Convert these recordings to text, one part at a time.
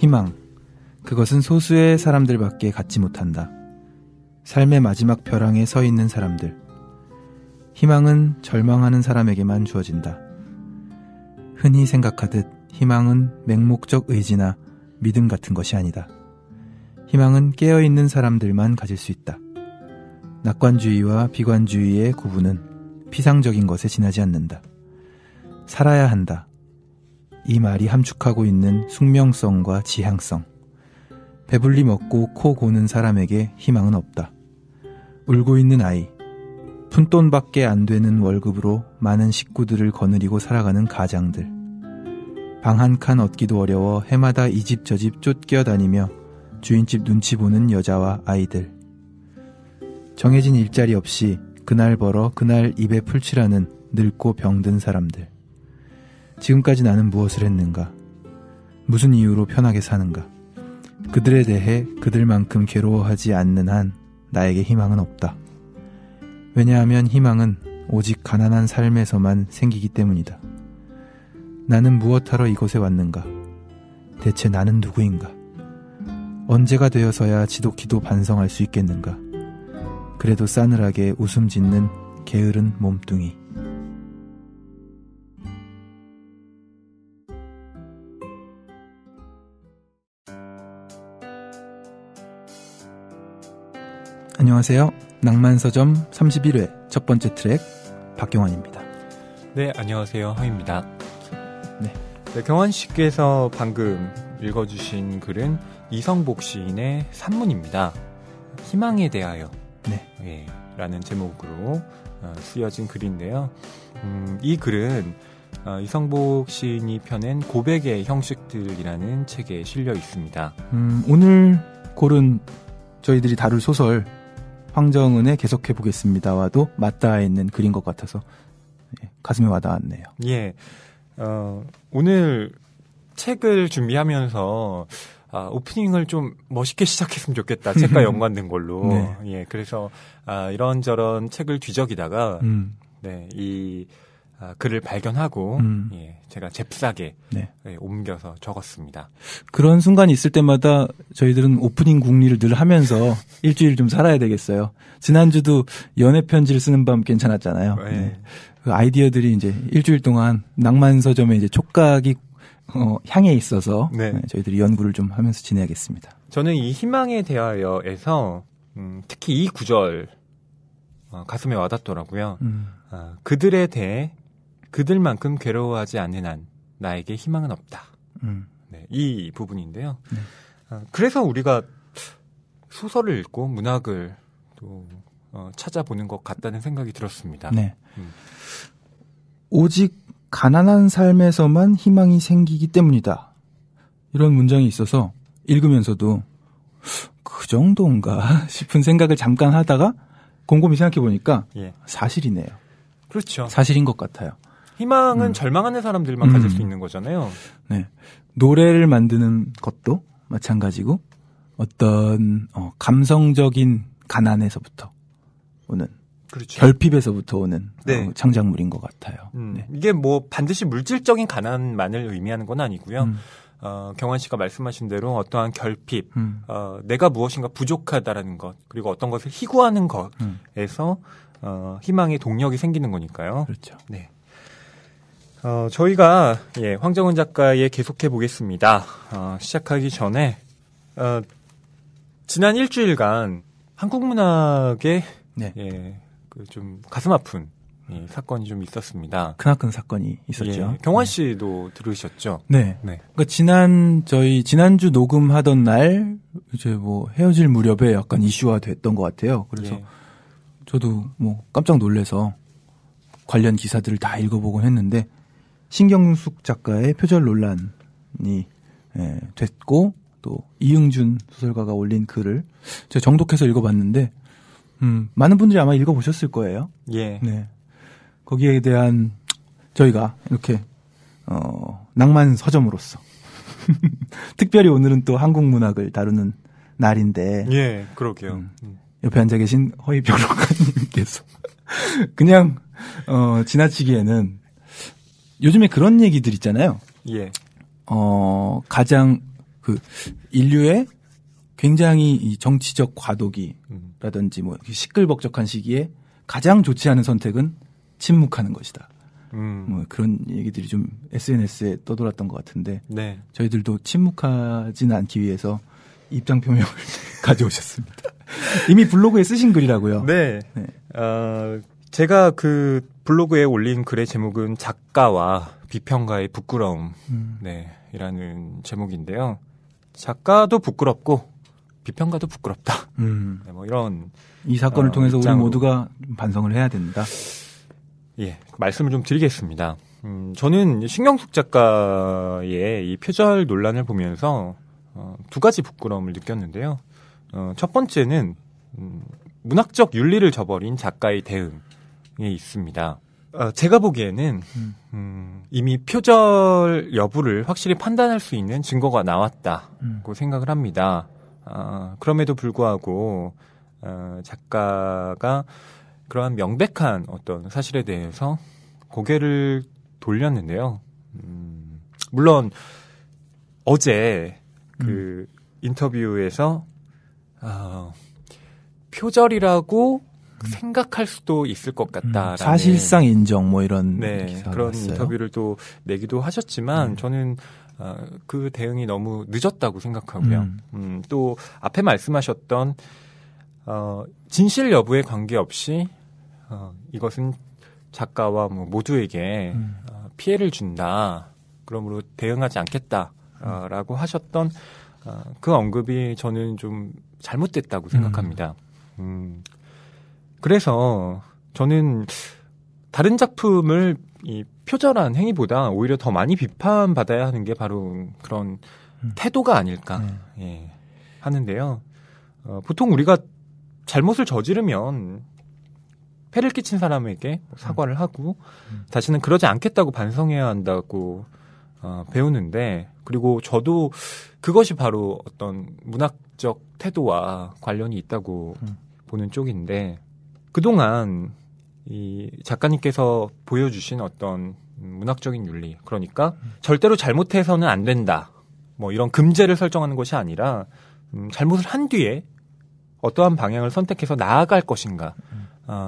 희망, 그것은 소수의 사람들밖에 갖지 못한다. 삶의 마지막 벼랑에 서 있는 사람들. 희망은 절망하는 사람에게만 주어진다. 흔히 생각하듯 희망은 맹목적 의지나 믿음 같은 것이 아니다. 희망은 깨어있는 사람들만 가질 수 있다. 낙관주의와 비관주의의 구분은 피상적인 것에 지나지 않는다. 살아야 한다. 이 말이 함축하고 있는 숙명성과 지향성. 배불리 먹고 코 고는 사람에게 희망은 없다. 울고 있는 아이, 푼돈밖에 안 되는 월급으로 많은 식구들을 거느리고 살아가는 가장들, 방 한 칸 얻기도 어려워 해마다 이 집 저 집 쫓겨다니며 주인집 눈치 보는 여자와 아이들, 정해진 일자리 없이 그날 벌어 그날 입에 풀칠하는 늙고 병든 사람들. 지금까지 나는 무엇을 했는가? 무슨 이유로 편하게 사는가? 그들에 대해 그들만큼 괴로워하지 않는 한 나에게 희망은 없다. 왜냐하면 희망은 오직 가난한 삶에서만 생기기 때문이다. 나는 무엇하러 이곳에 왔는가? 대체 나는 누구인가? 언제가 되어서야 지독히도 반성할 수 있겠는가? 그래도 싸늘하게 웃음 짓는 게으른 몸뚱이. 안녕하세요. 낭만서점 31회 첫 번째 트랙 박경환입니다. 네, 안녕하세요. 허입니다. 네, 경환 씨께서 방금 읽어주신 글은 이성복 시인의 산문입니다. 희망에 대하여 네. 라는 제목으로 쓰여진 글인데요. 이 글은 이성복 시인이 펴낸 고백의 형식들이라는 책에 실려 있습니다. 오늘 고른 저희들이 다룰 소설 황정은의 계속해보겠습니다와도 맞닿아 있는 글인 것 같아서 가슴에 와닿았네요. 예, 오늘 책을 준비하면서 오프닝을 좀 멋있게 시작했으면 좋겠다. 책과 연관된 걸로. 네. 예, 그래서 이런저런 책을 뒤적이다가 이 글을 발견하고 제가 잽싸게 옮겨서 적었습니다. 그런 순간이 있을 때마다 저희들은 오프닝 궁리를 늘 하면서 일주일 좀 살아야 되겠어요. 지난주도 연애 편지를 쓰는 밤 괜찮았잖아요. 네. 그 아이디어들이 이제 일주일 동안 낭만서점에 이제 촉각이 향해 있어서 저희들이 연구를 좀 하면서 지내야겠습니다. 저는 이 희망에 대하여에서 특히 이 구절 가슴에 와닿더라고요. 그들에 대해 그들만큼 괴로워하지 않는 한 나에게 희망은 없다. 네, 이 부분인데요. 그래서 우리가 소설을 읽고 문학을 또 찾아보는 것 같다는 생각이 들었습니다. 네. 오직 가난한 삶에서만 희망이 생기기 때문이다. 이런 문장이 있어서 읽으면서도 그 정도인가 싶은 생각을 잠깐 하다가 곰곰이 생각해 보니까 사실이네요. 그렇죠. 사실인 것 같아요. 희망은 절망하는 사람들만 가질 수 있는 거잖아요. 네. 노래를 만드는 것도 마찬가지고 어떤 감성적인 가난에서부터 오는 그렇죠. 결핍에서부터 오는 창작물인 것 같아요. 네. 이게 뭐 반드시 물질적인 가난만을 의미하는 건 아니고요. 경환 씨가 말씀하신 대로 어떠한 결핍, 내가 무엇인가 부족하다라는 것, 그리고 어떤 것을 희구하는 것에서 희망의 동력이 생기는 거니까요. 그렇죠. 네. 저희가 황정은 작가의 계속해 보겠습니다. 시작하기 전에 지난 일주일간 한국 문학에 그 좀 가슴 아픈 사건이 좀 있었습니다. 크나큰 사건이 있었죠. 경환 씨도 들으셨죠? 네. 그러니까 지난주 녹음하던 날 이제 뭐 헤어질 무렵에 약간 이슈화 됐던 것 같아요. 그래서 저도 뭐 깜짝 놀라서 관련 기사들을 다 읽어보곤 했는데 신경숙 작가의 표절 논란이 됐고 또 이응준 소설가가 올린 글을 제가 정독해서 읽어봤는데 많은 분들이 아마 읽어보셨을 거예요. 네. 거기에 대한 저희가 이렇게 낭만 서점으로서 특별히 오늘은 또 한국 문학을 다루는 날인데 그러게요. 옆에 앉아 계신 허희 평론가님께서 그냥 지나치기에는 요즘에 그런 얘기들 있잖아요. 가장 그 인류의 굉장히 이 정치적 과도기라든지 뭐 시끌벅적한 시기에 가장 좋지 않은 선택은 침묵하는 것이다. 뭐 그런 얘기들이 좀 SNS에 떠돌았던 것 같은데 네. 저희들도 침묵하지는 않기 위해서 입장 표명을 가져오셨습니다. 이미 블로그에 쓰신 글이라고요. 네. 네. 제가 그 블로그에 올린 글의 제목은 작가와 비평가의 부끄러움, 네, 이라는 제목인데요. 작가도 부끄럽고 비평가도 부끄럽다. 네, 뭐 이런 이 사건을 통해서 우리 모두가 반성을 해야 된다. 예, 말씀을 좀 드리겠습니다. 저는 신경숙 작가의 이 표절 논란을 보면서 두 가지 부끄러움을 느꼈는데요. 첫 번째는 문학적 윤리를 저버린 작가의 대응에 있습니다. 제가 보기에는 이미 표절 여부를 확실히 판단할 수 있는 증거가 나왔다고 생각을 합니다. 그럼에도 불구하고 작가가 그러한 명백한 어떤 사실에 대해서 고개를 돌렸는데요. 물론 어제 그 인터뷰에서 표절이라고 생각할 수도 있을 것 같다라는 사실상 인정 뭐 이런 그런 왔어요. 인터뷰를 또 내기도 하셨지만 저는 그 대응이 너무 늦었다고 생각하고요. 또 앞에 말씀하셨던 진실 여부에 관계없이 이것은 작가와 뭐 모두에게 피해를 준다. 그러므로 대응하지 않겠다라고 하셨던 그 언급이 저는 좀 잘못됐다고 생각합니다. 그래서 저는 다른 작품을 이 표절한 행위보다 오히려 더 많이 비판받아야 하는 게 바로 그런 태도가 아닐까 예, 하는데요. 보통 우리가 잘못을 저지르면 폐를 끼친 사람에게 사과를 하고 다시는 그러지 않겠다고 반성해야 한다고 배우는데 그리고 저도 그것이 바로 어떤 문학적 태도와 관련이 있다고 보는 쪽인데 그동안 이 작가님께서 보여주신 어떤 문학적인 윤리 그러니까 절대로 잘못해서는 안 된다 뭐 이런 금제를 설정하는 것이 아니라 잘못을 한 뒤에 어떠한 방향을 선택해서 나아갈 것인가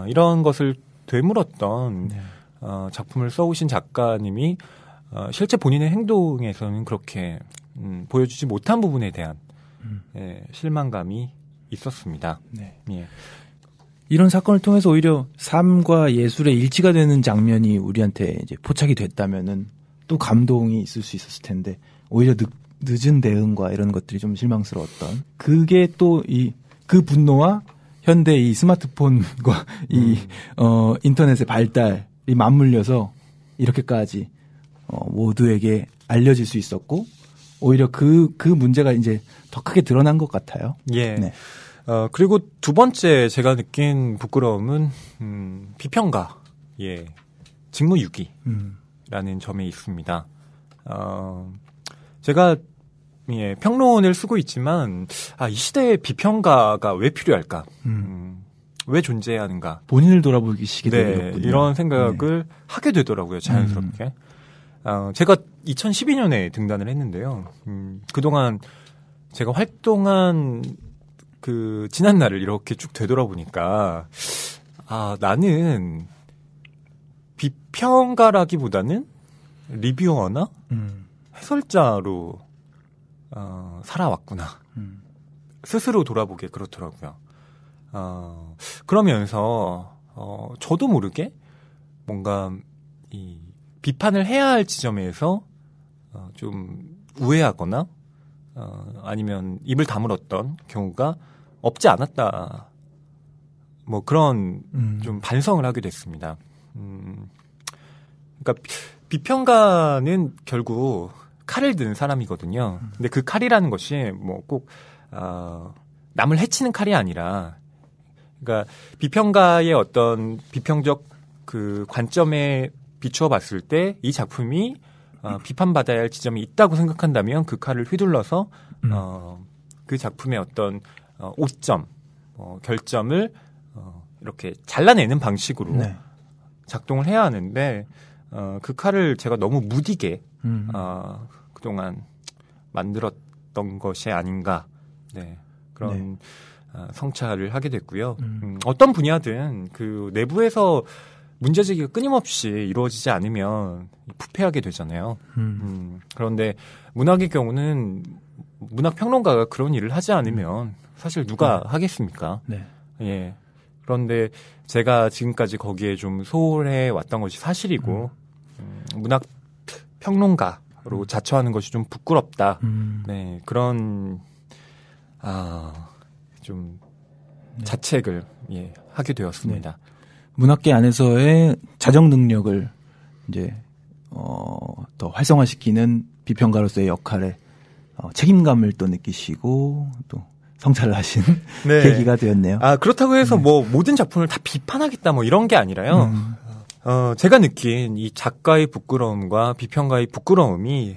이런 것을 되물었던 작품을 써오신 작가님이 실제 본인의 행동에서는 그렇게 보여주지 못한 부분에 대한 실망감이 있었습니다. 네. 예. 이런 사건을 통해서 오히려 삶과 예술의 일치가 되는 장면이 우리한테 이제 포착이 됐다면은 또 감동이 있을 수 있었을 텐데 오히려 늦은 대응과 이런 것들이 좀 실망스러웠던 그게 또 그 분노와 현대 이 스마트폰과 이 인터넷의 발달이 맞물려서 이렇게까지 모두에게 알려질 수 있었고 오히려 그 문제가 이제 더 크게 드러난 것 같아요. 예. 네. 그리고 두 번째 제가 느낀 부끄러움은 비평가의 직무유기라는 점에 있습니다. 제가 평론을 쓰고 있지만 이 시대에 비평가가 왜 필요할까? 왜 존재해야 하는가? 본인을 돌아보기 시기 되었군요. 이런 생각을 하게 되더라고요. 자연스럽게. 제가 2012년에 등단을 했는데요. 그동안 제가 활동한 그 지난 날을 이렇게 쭉 되돌아보니까 나는 비평가라기보다는 리뷰어나 해설자로 살아왔구나. 스스로 돌아보게 그렇더라고요. 그러면서 저도 모르게 뭔가 이 비판을 해야 할 지점에서 좀 우회하거나 아니면 입을 다물었던 경우가 없지 않았다. 뭐 그런 좀 반성을 하게 됐습니다. 그러니까 비평가는 결국 칼을 든 사람이거든요. 근데 그 칼이라는 것이 뭐 꼭 남을 해치는 칼이 아니라, 그러니까 비평가의 어떤 비평적 그 관점에 비추어 봤을 때 이 작품이 비판받아야 할 지점이 있다고 생각한다면 그 칼을 휘둘러서 그 작품의 어떤 오점, 결점을 이렇게 잘라내는 방식으로 네. 작동을 해야 하는데 그 칼을 제가 너무 무디게 그동안 만들었던 있었던 것이 아닌가. 네. 그런 성찰을 하게 됐고요. 어떤 분야든 그 내부에서 문제제기가 끊임없이 이루어지지 않으면 부패하게 되잖아요. 그런데 문학의 경우는 문학평론가가 그런 일을 하지 않으면 사실 누가 하겠습니까? 네. 예. 그런데 제가 지금까지 거기에 좀 소홀해 왔던 것이 사실이고, 문학평론가로 자처하는 것이 좀 부끄럽다. 네. 그런, 좀 자책을 하게 되었습니다. 네. 문학계 안에서의 자정 능력을 이제 더 활성화시키는 비평가로서의 역할에 책임감을 또 느끼시고 또 성찰을 하신 네. 계기가 되었네요. 그렇다고 해서 뭐 모든 작품을 다 비판하겠다 뭐 이런 게 아니라요. 제가 느낀 이 작가의 부끄러움과 비평가의 부끄러움이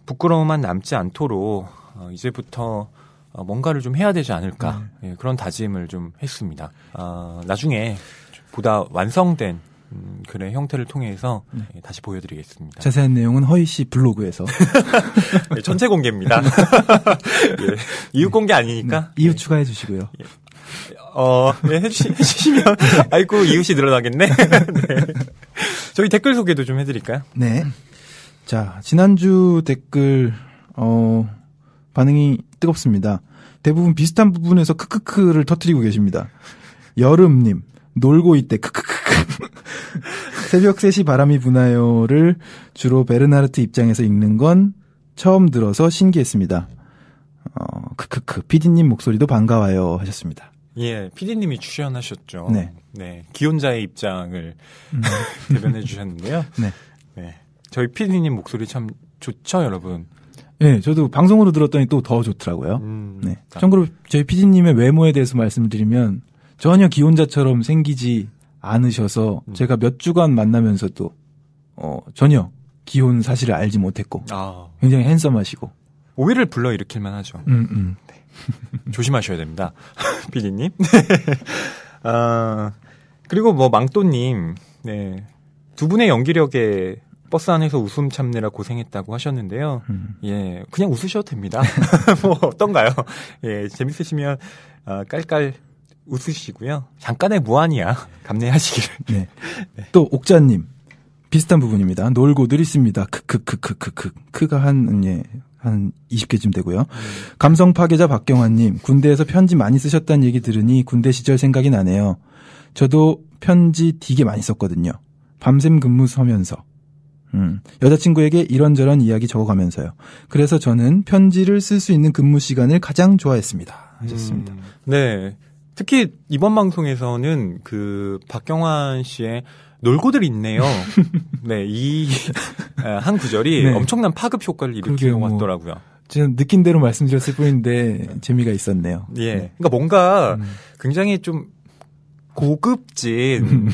부끄러움만 남지 않도록 이제부터 뭔가를 좀 해야 되지 않을까 그런 다짐을 좀 했습니다. 나중에 보다 완성된 글의 형태를 통해서 다시 보여드리겠습니다. 자세한 내용은 허희 씨 블로그에서 네, 전체 공개입니다. 예, 이웃 공개 아니니까 이웃 추가해 주시고요. 네, 해주시면 아이고 이웃이 늘어나겠네. 네. 저희 댓글 소개도 좀 해드릴까요? 네. 자, 지난주 댓글 반응이 뜨겁습니다. 대부분 비슷한 부분에서 크크크를 터뜨리고 계십니다. 여름님, 놀고 있대, 크크크크. 새벽 3시 바람이 부나요를 주로 베르나르트 입장에서 읽는 건 처음 들어서 신기했습니다. 크크크, 피디님 목소리도 반가워요 하셨습니다. 예, 피디님이 출연하셨죠. 네. 네. 기혼자의 입장을 대변해 주셨는데요. 네. 네. 저희 피디님 목소리 참 좋죠, 여러분? 네, 저도 방송으로 들었더니 또 더 좋더라고요. 네. 참고로 저희 피디님의 외모에 대해서 말씀드리면 전혀 기혼자처럼 생기지 않으셔서 제가 몇 주간 만나면서도 전혀 기혼 사실을 알지 못했고 굉장히 핸섬하시고 오해를 불러일으킬만 하죠. 네. 조심하셔야 됩니다. 피디님. 그리고 뭐 망또님 네. 두 분의 연기력에 버스 안에서 웃음 참느라 고생했다고 하셨는데요. 예, 그냥 웃으셔도 됩니다. 뭐 어떤가요? 예, 재밌으시면 깔깔 웃으시고요. 잠깐의 무한이야. 감내하시기를. 네. 네. 또 옥자님 비슷한 부분입니다. 놀고들 있습니다. 크크크크크크 크가 한 20개쯤 되고요. 감성 파괴자 박경환님 군대에서 편지 많이 쓰셨다는 얘기 들으니 군대 시절 생각이 나네요. 저도 편지 되게 많이 썼거든요. 밤샘 근무 서면서. 여자친구에게 이런저런 이야기 적어가면서요. 그래서 저는 편지를 쓸 수 있는 근무 시간을 가장 좋아했습니다. 하셨습니다. 네. 특히 이번 방송에서는 그 박경환 씨의 놀고들 있네요. 네, 이 한 구절이 네. 엄청난 파급 효과를 일으키는 것 같더라고요. 지금 느낀 대로 말씀드렸을 뿐인데 재미가 있었네요. 예. 네. 그러니까 뭔가 굉장히 좀 고급진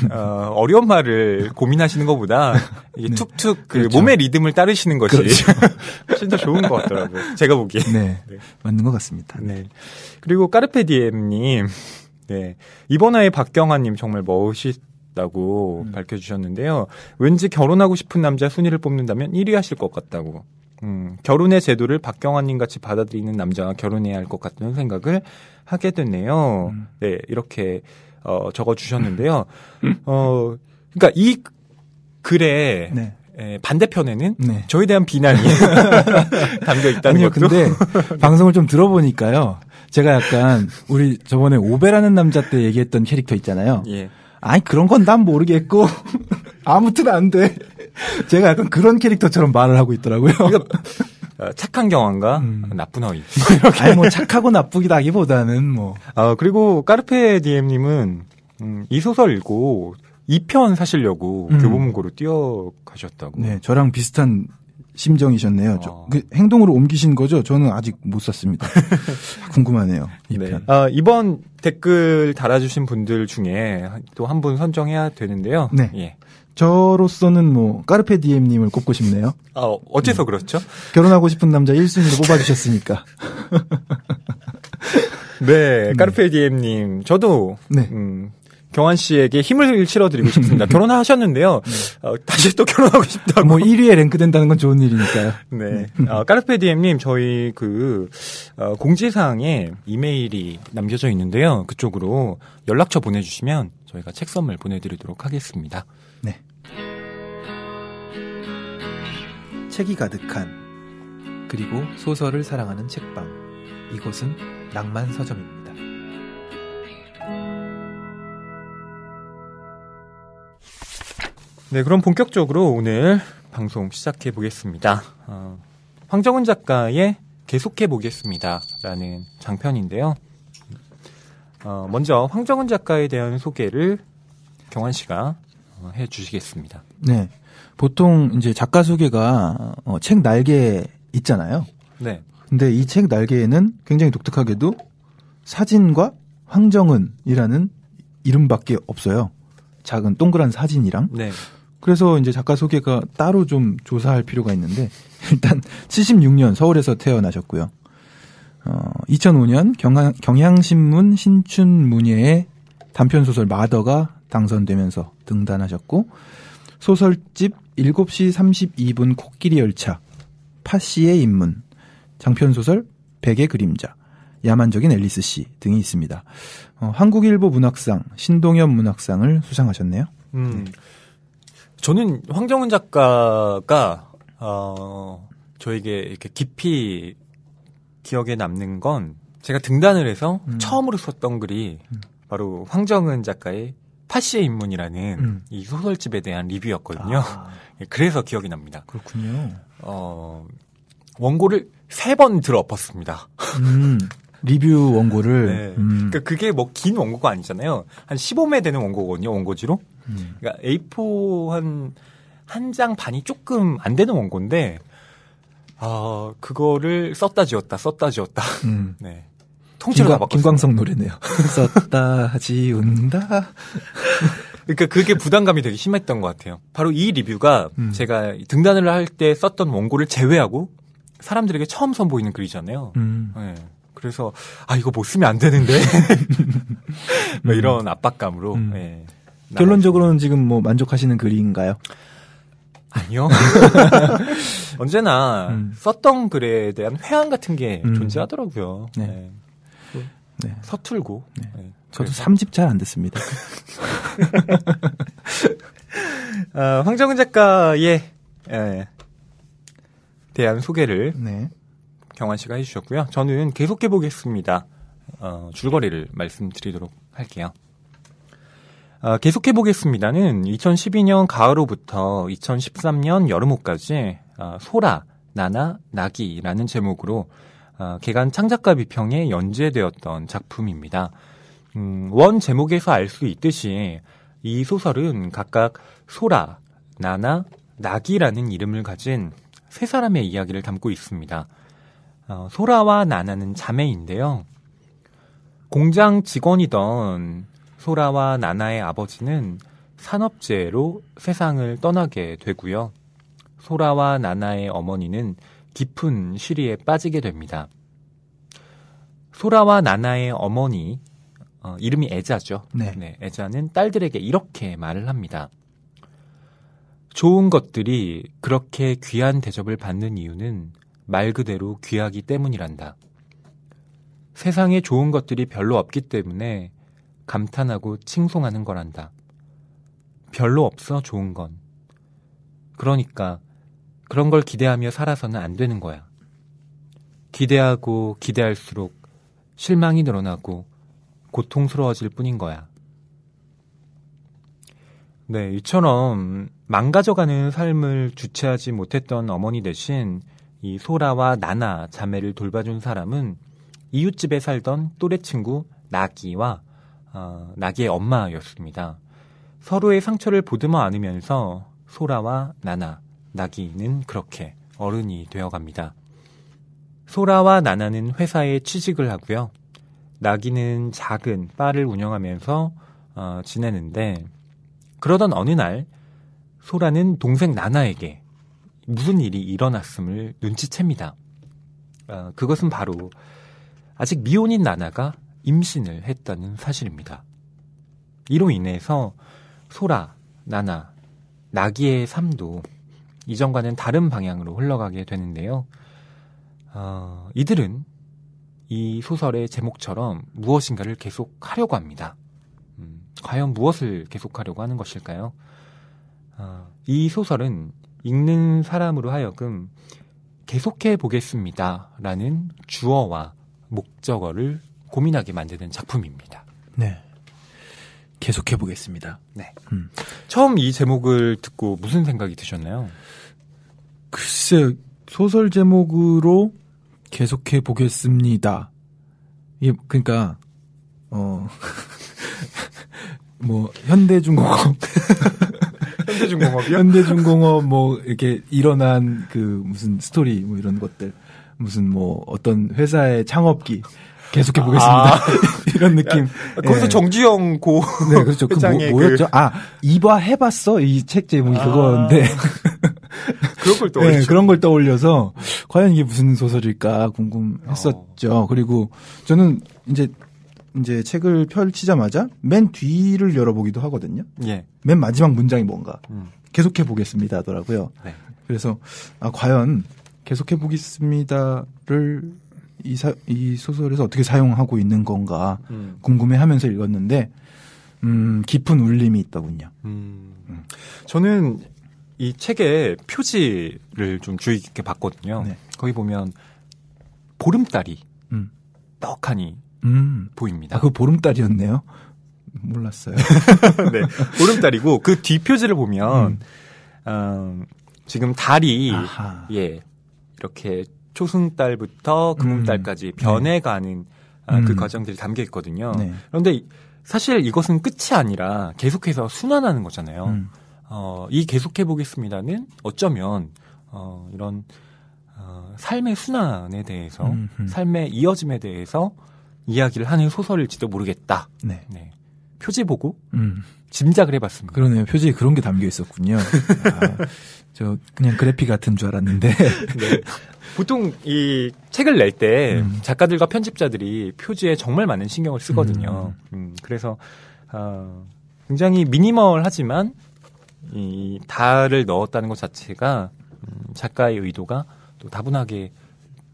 어려운 말을 고민하시는 것보다 이게 네. 툭툭 그 그렇죠. 몸의 리듬을 따르시는 것이 그렇죠. 훨씬 더 좋은 것 같더라고요. 제가 보기에. 네, 네. 맞는 것 같습니다. 네. 그리고 까르페디엠님, 네 이번화의 박경환님 정말 멋있다고 밝혀주셨는데요. 왠지 결혼하고 싶은 남자 순위를 뽑는다면 1위 하실 것 같다고. 결혼의 제도를 박경환님 같이 받아들이는 남자가 결혼해야 할 것 같다는 생각을 하게 됐네요. 네, 이렇게. 적어주셨는데요. 그러니까 이 글의 네. 반대편에는 네. 저에 대한 비난이 담겨 있다는 아니요, 것도. 근데 방송을 좀 들어보니까요. 제가 약간 우리 저번에 오베라는 남자 때 얘기했던 캐릭터 있잖아요. 예. 아니 그런 건 난 모르겠고 아무튼 안 돼. 제가 약간 그런 캐릭터처럼 말을 하고 있더라고요. 그러니까 착한 경환과 나쁜 허위. 아니 뭐 착하고 나쁘기보다는 뭐. 그리고 까르페 디엠님은 이 소설 읽고 2편 사시려고 교보문고로 뛰어가셨다고. 네, 저랑 비슷한 심정이셨네요. 그 행동으로 옮기신 거죠? 저는 아직 못 샀습니다. 궁금하네요. 2편. 네. 이번 댓글 달아주신 분들 중에 또 한 분 선정해야 되는데요. 네. 예. 저로서는 뭐 까르페 디엠님을 꼽고 싶네요. 어째서 그렇죠? 결혼하고 싶은 남자 1순위로 뽑아주셨으니까. 네, 까르페 디엠님 저도 네. 경환 씨에게 힘을 실어드리고 싶습니다. 결혼하셨는데요. 다시 또 결혼하고 싶다고. 뭐 1위에 랭크된다는 건 좋은 일이니까요. 네. 까르페디엠님, 저희 공지사항에 이메일이 남겨져 있는데요. 그쪽으로 연락처 보내주시면 저희가 책 선물 보내드리도록 하겠습니다. 네. 책이 가득한 그리고 소설을 사랑하는 책방. 이곳은 낭만 서점입니다. 네, 그럼 본격적으로 오늘 방송 시작해 보겠습니다. 황정은 작가의 계속해 보겠습니다라는 장편인데요. 먼저 황정은 작가에 대한 소개를 경환 씨가 해 주시겠습니다. 네. 보통 이제 작가 소개가 책 날개 있잖아요. 네. 근데 이 책 날개에는 굉장히 독특하게도 사진과 황정은이라는 이름밖에 없어요. 작은 동그란 사진이랑. 네. 그래서 이제 작가 소개가 따로 좀 조사할 필요가 있는데 일단 76년 서울에서 태어나셨고요. 2005년 경향신문 신춘문예에 단편소설 마더가 당선되면서 등단하셨고 소설집 7시 32분 코끼리 열차, 파씨의 인문, 장편소설 백의 그림자, 야만적인 앨리스 씨 등이 있습니다. 한국일보 문학상, 신동엽 문학상을 수상하셨네요. 저는 황정은 작가가 저에게 이렇게 깊이 기억에 남는 건 제가 등단을 해서 처음으로 썼던 글이 바로 황정은 작가의 파씨의 인문이라는 이 소설집에 대한 리뷰였거든요. 그래서 기억이 납니다. 그렇군요. 원고를 3번 들어엎었습니다. 리뷰 원고를. 네. 그러니까 그게 뭐 긴 원고가 아니잖아요. 한 15매 되는 원고거든요. 원고지로. 그러니까 A4 한 장 반이 조금 안 되는 원고인데 그거를 썼다 지웠다. 네. 통째로 다 바꿨어요. 김광석 노래네요. 썼다 지운다. 그러니까 그게 부담감이 되게 심했던 것 같아요. 바로 이 리뷰가 제가 등단을 할 때 썼던 원고를 제외하고 사람들에게 처음 선보이는 글이잖아요. 네. 그래서 이거 못 쓰면 안 되는데 뭐 이런 압박감으로. 네. 결론적으로는 지금 뭐 만족하시는 글인가요? 아니요. 언제나 썼던 글에 대한 회한 같은 게 존재하더라고요. 네. 네. 서툴고. 네. 네. 저도 3집 잘 안 됐습니다. 황정은 작가에 대한 소개를 네. 경환 씨가 해주셨고요. 저는 계속해 보겠습니다. 줄거리를 말씀드리도록 할게요. 계속해 보겠습니다는 2012년 가을호부터 2013년 여름호까지 소라, 나나, 나기라는 제목으로 개간 창작가 비평에 연재되었던 작품입니다. 원 제목에서 알 수 있듯이 이 소설은 각각 소라, 나나, 나기라는 이름을 가진 세 사람의 이야기를 담고 있습니다. 소라와 나나는 자매인데요. 공장 직원이던 소라와 나나의 아버지는 산업재해로 세상을 떠나게 되고요. 소라와 나나의 어머니는 깊은 쉬리에 빠지게 됩니다. 소라와 나나의 어머니, 이름이 애자죠. 네. 애자는 딸들에게 이렇게 말을 합니다. 좋은 것들이 그렇게 귀한 대접을 받는 이유는 말 그대로 귀하기 때문이란다. 세상에 좋은 것들이 별로 없기 때문에 감탄하고 칭송하는 거란다. 별로 없어 좋은 건. 그러니까 그런 걸 기대하며 살아서는 안 되는 거야. 기대하고 기대할수록 실망이 늘어나고 고통스러워질 뿐인 거야. 네, 이처럼 망가져가는 삶을 주체하지 못했던 어머니 대신 이 소라와 나나 자매를 돌봐준 사람은 이웃집에 살던 또래 친구 나기와 나기의 엄마였습니다. 서로의 상처를 보듬어 안으면서 소라와 나나, 나기는 그렇게 어른이 되어갑니다. 소라와 나나는 회사에 취직을 하고요. 나기는 작은 바를 운영하면서 지내는데 그러던 어느 날 소라는 동생 나나에게 무슨 일이 일어났음을 눈치챕니다. 그것은 바로 아직 미혼인 나나가 임신을 했다는 사실입니다. 이로 인해서 소라, 나나, 나기의 삶도 이전과는 다른 방향으로 흘러가게 되는데요. 이들은 이 소설의 제목처럼 무엇인가를 계속하려고 합니다. 과연 무엇을 계속하려고 하는 것일까요? 이 소설은 읽는 사람으로 하여금 계속해 보겠습니다라는 주어와 목적어를 고민하게 만드는 작품입니다. 네. 계속해 보겠습니다. 네. 처음 이 제목을 듣고 무슨 생각이 드셨나요? 글쎄, 소설 제목으로 계속해 보겠습니다. 이게 그러니까 뭐 현대중공업 현대중공업이요? 현대중공업 뭐 이렇게 일어난 그 무슨 스토리 뭐 이런 것들 무슨 뭐 어떤 회사의 창업기 계속해 보겠습니다. 이런 느낌. 거기서 정주영 고 네, 그렇죠. 그 뭐였죠? 이봐 해봤어 이 책 제목이 그거인데 그런 걸 떠올리죠. 네, 그런 걸 떠올려서 과연 이게 무슨 소설일까 궁금했었죠. 그리고 저는 이제 책을 펼치자마자 맨 뒤를 열어보기도 하거든요. 예. 맨 마지막 문장이 뭔가 계속해 보겠습니다 하더라고요. 네. 그래서 과연 계속해 보겠습니다를 이 소설에서 어떻게 사용하고 있는 건가 궁금해하면서 읽었는데 깊은 울림이 있더군요. 저는 이 책의 표지를 좀 주의 깊게 봤거든요. 네. 거기 보면 보름달이 떡하니 보입니다. 그 보름달이었네요. 몰랐어요. 네, 보름달이고 그 뒷표지를 보면 지금 달이 이렇게 초승달부터 금음달까지 변해가는 그 과정들이 담겨 있거든요. 네. 그런데 사실 이것은 끝이 아니라 계속해서 순환하는 거잖아요. 이 계속해 보겠습니다는 어쩌면 이런 삶의 순환에 대해서 삶의 이어짐에 대해서 이야기를 하는 소설일지도 모르겠다. 네. 네. 표지 보고 짐작을 해봤습니다. 그러네요. 표지에 그런 게 담겨 있었군요. 저 그냥 그래픽 같은 줄 알았는데. 네. 보통 이 책을 낼 때 작가들과 편집자들이 표지에 정말 많은 신경을 쓰거든요. 그래서 굉장히 미니멀하지만 이 달을 넣었다는 것 자체가 작가의 의도가 또 다분하게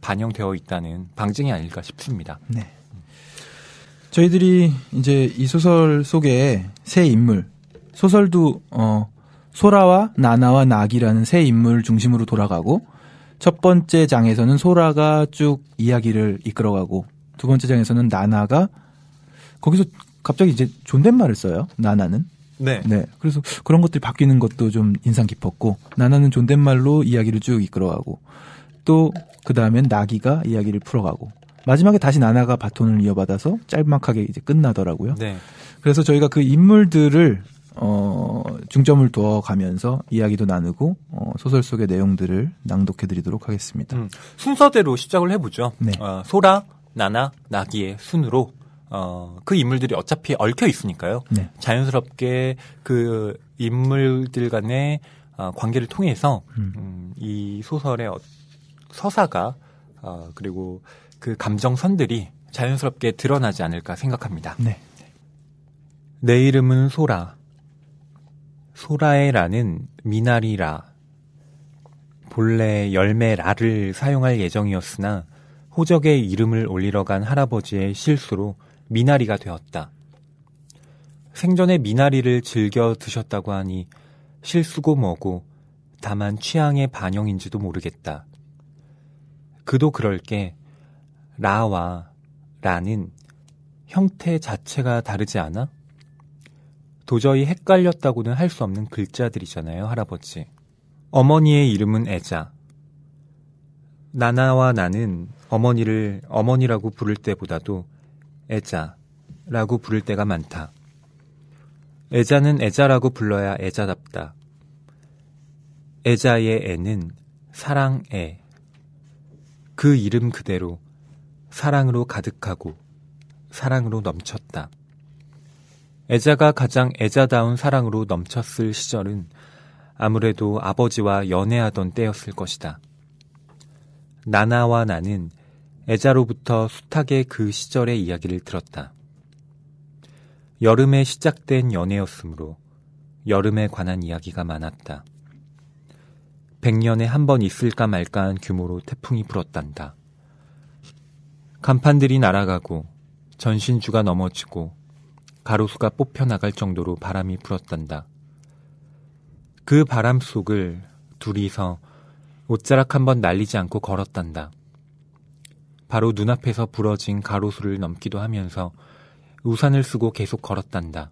반영되어 있다는 방증이 아닐까 싶습니다. 네. 저희들이 이제 이 소설 속에 세 인물, 소설도 소라와 나나와 낙이라는 세 인물 중심으로 돌아가고 첫 번째 장에서는 소라가 쭉 이야기를 이끌어가고 두 번째 장에서는 나나가 거기서 갑자기 이제 존댓말을 써요. 나나는. 네. 네. 그래서 그런 것들이 바뀌는 것도 좀 인상 깊었고 나나는 존댓말로 이야기를 쭉 이끌어가고 또 그 다음엔 나기가 이야기를 풀어가고 마지막에 다시 나나가 바톤을 이어받아서 짤막하게 이제 끝나더라고요. 네. 그래서 저희가 그 인물들을 중점을 두어 가면서 이야기도 나누고 소설 속의 내용들을 낭독해드리도록 하겠습니다. 순서대로 시작을 해보죠. 네. 소라, 나나, 나기의 순으로 그 인물들이 어차피 얽혀 있으니까요. 네. 자연스럽게 그 인물들 간의 관계를 통해서 이 소설의 서사가 그리고 그 감정선들이 자연스럽게 드러나지 않을까 생각합니다. 네. 내 이름은 소라. 소라의 라는 미나리라. 본래 열매 라를 사용할 예정이었으나 호적에 이름을 올리러 간 할아버지의 실수로 미나리가 되었다. 생전에 미나리를 즐겨 드셨다고 하니 실수고 뭐고 다만 취향의 반영인지도 모르겠다. 그도 그럴 게 라와 라는 형태 자체가 다르지 않아? 도저히 헷갈렸다고는 할 수 없는 글자들이잖아요, 할아버지. 어머니의 이름은 애자. 나나와 나는 어머니를 어머니라고 부를 때보다도 애자라고 부를 때가 많다. 애자는 애자라고 불러야 애자답다. 애자의 애는 사랑애. 그 이름 그대로 사랑으로 가득하고 사랑으로 넘쳤다. 애자가 가장 애자다운 사랑으로 넘쳤을 시절은 아무래도 아버지와 연애하던 때였을 것이다. 나나와 나는 애자로부터 숱하게 그 시절의 이야기를 들었다. 여름에 시작된 연애였으므로 여름에 관한 이야기가 많았다. 100년에 한 번 있을까 말까한 규모로 태풍이 불었단다. 간판들이 날아가고 전신주가 넘어지고 가로수가 뽑혀나갈 정도로 바람이 불었단다. 그 바람 속을 둘이서 옷자락 한 번 날리지 않고 걸었단다. 바로 눈앞에서 부러진 가로수를 넘기도 하면서 우산을 쓰고 계속 걸었단다.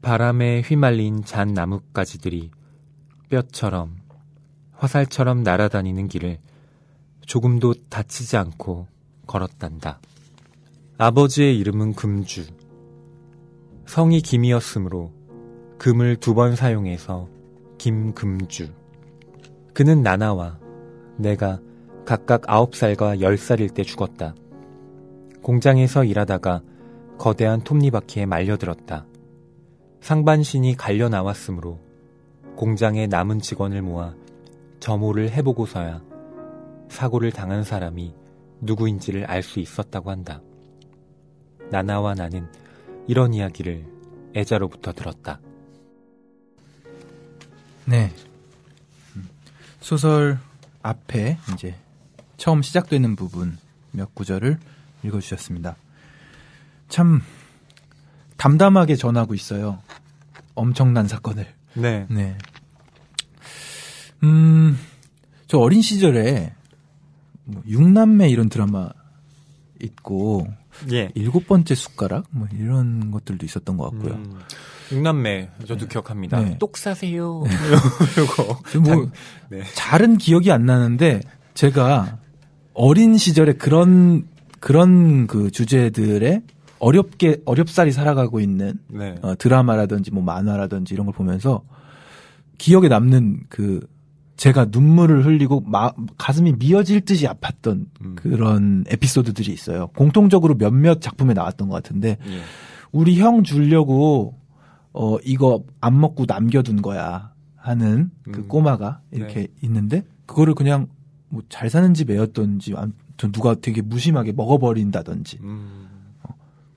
바람에 휘말린 잔 나뭇가지들이 뼈처럼 화살처럼 날아다니는 길을 조금도 다치지 않고 걸었단다. 아버지의 이름은 금주. 성이 김이었으므로 금을 2번 사용해서 김금주. 그는 나나와 내가 각각 9살과 10살일 때 죽었다. 공장에서 일하다가 거대한 톱니바퀴에 말려들었다. 상반신이 갈려 나왔으므로 공장의 남은 직원을 모아 점호를 해보고서야 사고를 당한 사람이 누구인지를 알 수 있었다고 한다. 나나와 나는 이런 이야기를 애자로부터 들었다. 네. 소설 앞에 이제 처음 시작되는 부분 몇 구절을 읽어주셨습니다. 참 담담하게 전하고 있어요. 엄청난 사건을. 네. 네. 저 어린 시절에 뭐 6남매 이런 드라마 있고 예. 7번째 숟가락 뭐 이런 것들도 있었던 것 같고요. 6남매 저도 기억합니다. 네. 똑 사세요. 요거. 뭐 네. 잘은 기억이 안 나는데 제가 어린 시절에 그런 그 주제들에 어렵사리 살아가고 있는 네. 드라마라든지 뭐 만화라든지 이런 걸 보면서 기억에 남는 그 제가 눈물을 흘리고 가슴이 미어질 듯이 아팠던 그런 에피소드들이 있어요. 공통적으로 몇몇 작품에 나왔던 것 같은데 예. 우리 형 주려고 이거 안 먹고 남겨둔 거야 하는 그 꼬마가 이렇게 네. 있는데 그거를 그냥 뭐 잘 사는 집 애였던지 아무튼 누가 되게 무심하게 먹어버린다든지.